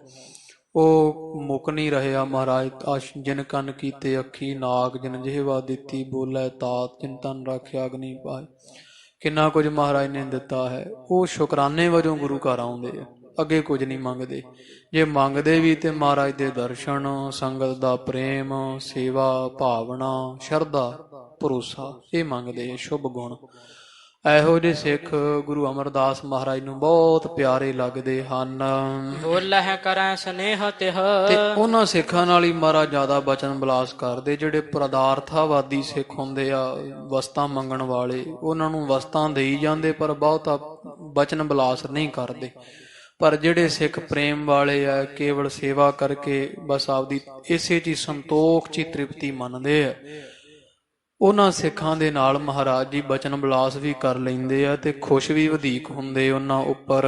ਉਹ ਮੁੱਕ ਨਹੀਂ ਰਿਹਾ ਮਹਾਰਾਜ। ਜਿਨ ਕੰਨ ਕੀਤੇ ਅੱਖੀ ਨਾਗ, ਜਿਨ ਜਿਹਵਾ ਦਿੱਤੀ ਬੋਲੇ ਤਾਤ, ਜਿਨ ਤਨ ਰੱਖਿਆ ਅਗਨੀ ਪਾਏ। ਕਿੰਨਾ ਕੁਝ ਮਹਾਰਾਜ ਨੇ ਦਿੱਤਾ ਹੈ। ਉਹ ਸ਼ੁਕਰਾਨੇ ਵਜੋਂ ਗੁਰੂ ਘਰ ਆਉਂਦੇ ਆ, ਅੱਗੇ ਕੁਝ ਨਹੀਂ ਮੰਗਦੇ। ਜੇ ਮੰਗਦੇ ਵੀ ਤੇ ਮਹਾਰਾਜ ਦੇ ਦਰਸ਼ਨ, ਸੰਗਤ ਦਾ ਪ੍ਰੇਮ, ਸੇਵਾ ਭਾਵਨਾ, ਸ਼ਰਧਾ, ਭਰੋਸਾ ਇਹ ਮੰਗਦੇ। ਸ਼ੁਭ ਗੁਣ ਇਹੋ ਜਿਹੇ ਸਿੱਖ ਗੁਰੂ ਅਮਰਦਾਸ ਮਹਾਰਾਜ ਨੂੰ ਬਹੁਤ ਪਿਆਰੇ ਲੱਗਦੇ ਹਨ। ਬੋਲਹਿ ਕਰੈ ਸਨੇਹ ਤਿਹ। ਤੇ ਉਹਨਾਂ ਸਿੱਖਾਂ ਨਾਲ ਹੀ ਮਹਾਰਾਜ ਜ਼ਿਆਦਾ ਬਚਨ ਬਿਲਾਸ ਕਰਦੇ। ਜਿਹੜੇ ਪਦਾਰਥਾਵਾਦੀ ਸਿੱਖ ਹੁੰਦੇ ਆ, ਵਸਤਾਂ ਮੰਗਣ ਵਾਲੇ, ਉਹਨਾਂ ਨੂੰ ਵਸਤਾਂ ਦੇਈ ਜਾਂਦੇ ਪਰ ਬਹੁਤਾ ਬਚਨ ਬਿਲਾਸ ਨਹੀਂ ਕਰਦੇ। ਪਰ ਜਿਹੜੇ ਸਿੱਖ ਪ੍ਰੇਮ ਵਾਲੇ ਆ, ਕੇਵਲ ਸੇਵਾ ਕਰਕੇ ਬਸ ਆਪਦੀ ਇਸੇ 'ਚ ਹੀ ਸੰਤੋਖ 'ਚ ਹੀ ਤ੍ਰਿਪਤੀ ਮੰਨਦੇ ਆ, ਉਹਨਾਂ ਸਿੱਖਾਂ ਦੇ ਨਾਲ ਮਹਾਰਾਜ ਜੀ ਬਚਨ ਬਿਲਾਸ ਵੀ ਕਰ ਲੈਂਦੇ ਆ ਤੇ ਖੁਸ਼ ਵੀ ਵਧੇਕ ਹੁੰਦੇ ਉਹਨਾਂ ਉੱਪਰ।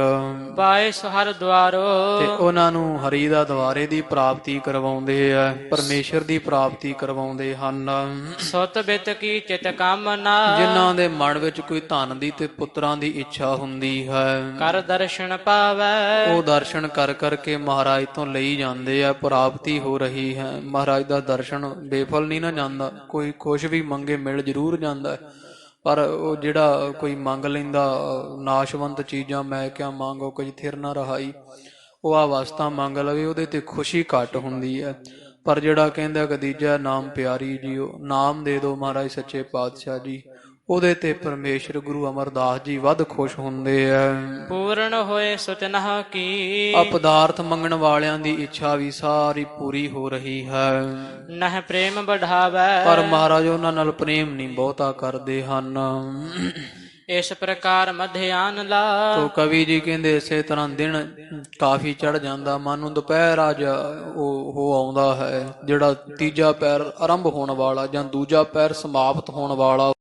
ਪਾਏ ਹਰਿ ਦੁਆਰੋ। ਤੇ ਉਹਨਾਂ ਨੂੰ ਹਰੀ ਦਾ ਦੁਆਰੇ ਦੀ ਪ੍ਰਾਪਤੀ ਕਰਵਾਉਂਦੇ ਆ, ਪਰਮੇਸ਼ਰ ਦੀ ਪ੍ਰਾਪਤੀ ਕਰਵਾਉਂਦੇ ਹਨ। ਸੁਤ ਬਿਤ ਕੀ ਚਿਤ ਕਾਮਨਾ। ਜਿਨ੍ਹਾਂ ਦੇ ਮਨ ਵਿੱਚ ਕੋਈ ਧਨ ਦੀ ਤੇ ਪੁੱਤਰਾਂ ਦੀ ਇੱਛਾ ਹੁੰਦੀ ਹੈ, ਕਰ ਦਰਸ਼ਨ ਪਾਵੈ। ਉਹ ਦਰਸ਼ਨ ਕਰ ਕਰਕੇ ਮਹਾਰਾਜ ਤੋਂ ਲਈ ਜਾਂਦੇ ਆ। ਪ੍ਰਾਪਤੀ ਹੋ ਰਹੀ ਹੈ। ਮਹਾਰਾਜ ਦਾ ਦਰਸ਼ਨ ਬੇਫਲ ਨਹੀਂ ਨਾ ਜਾਂਦਾ। ਕੋਈ ਕੁਛ ਵੀ ਮੰਗੇ ਮਿਲ ਜ਼ਰੂਰ ਜਾਂਦਾ, ਪਰ ਉਹ ਜਿਹੜਾ ਕੋਈ ਮੰਗ ਲੈਂਦਾ ਨਾਸ਼ਵੰਤ ਚੀਜ਼ਾਂ, ਮੈਂ ਕਿਹਾ ਮੰਗੋ ਕੁਝ ਥਿਰ ਨਾ ਰਹਾਈ, ਉਹ ਅਵਸਥਾ ਮੰਗ ਲਵੇ, ਉਹਦੇ ਤੇ ਖੁਸ਼ੀ ਘੱਟ ਹੁੰਦੀ ਹੈ। ਪਰ ਜਿਹੜਾ ਕਹਿੰਦਾ ਕਦੀਜਾ ਨਾਮ ਪਿਆਰੀ ਜੀਓ, ਨਾਮ ਦੇ ਦਿਓ ਮਹਾਰਾਜ ਸੱਚੇ ਪਾਤਸ਼ਾਹ ਜੀ, ਉਹਦੇ ਤੇ ਪਰਮੇਸ਼ਰ ਗੁਰੂ ਅਮਰਦਾਸ ਜੀ ਵੱਧ ਖੁਸ਼ ਹੁੰਦੇ ਆ। ਪੂਰਨ ਹੋਏ ਸੁਤਨਹ ਕੀ। ਆ ਪਦਾਰਥ ਮੰਗਣ ਵਾਲਿਆਂ ਦੀ ਇੱਛਾ ਵੀ ਸਾਰੀ ਪੂਰੀ ਹੋ ਰਹੀ ਹੈ। ਨਹ ਪ੍ਰੇਮ ਬਢਾਵੈ। ਪਰ ਮਹਾਰਾਜ ਉਹਨਾਂ ਨਾਲ ਪ੍ਰੇਮ ਨਹੀਂ ਬਹੁਤਾ ਕਰਦੇ ਹਨ। ਇਸ ਪ੍ਰਕਾਰ ਮਧਿਆਨ ਲਾ। ਤੋ ਕਵੀ ਜੀ ਕਹਿੰਦੇ ਇਸੇ ਤਰ੍ਹਾਂ ਦਿਨ ਕਾਫੀ ਚੜ ਜਾਂਦਾ, ਮਨ ਨੂੰ ਦੁਪਹਿਰ ਅੱਜ ਉਹ ਆਉਂਦਾ ਹੈ ਜਿਹੜਾ ਤੀਜਾ ਪੈਰ ਆਰੰਭ ਹੋਣ ਵਾਲਾ ਜਾਂ ਦੂਜਾ ਪੈਰ ਸਮਾਪਤ ਹੋਣ ਵਾਲਾ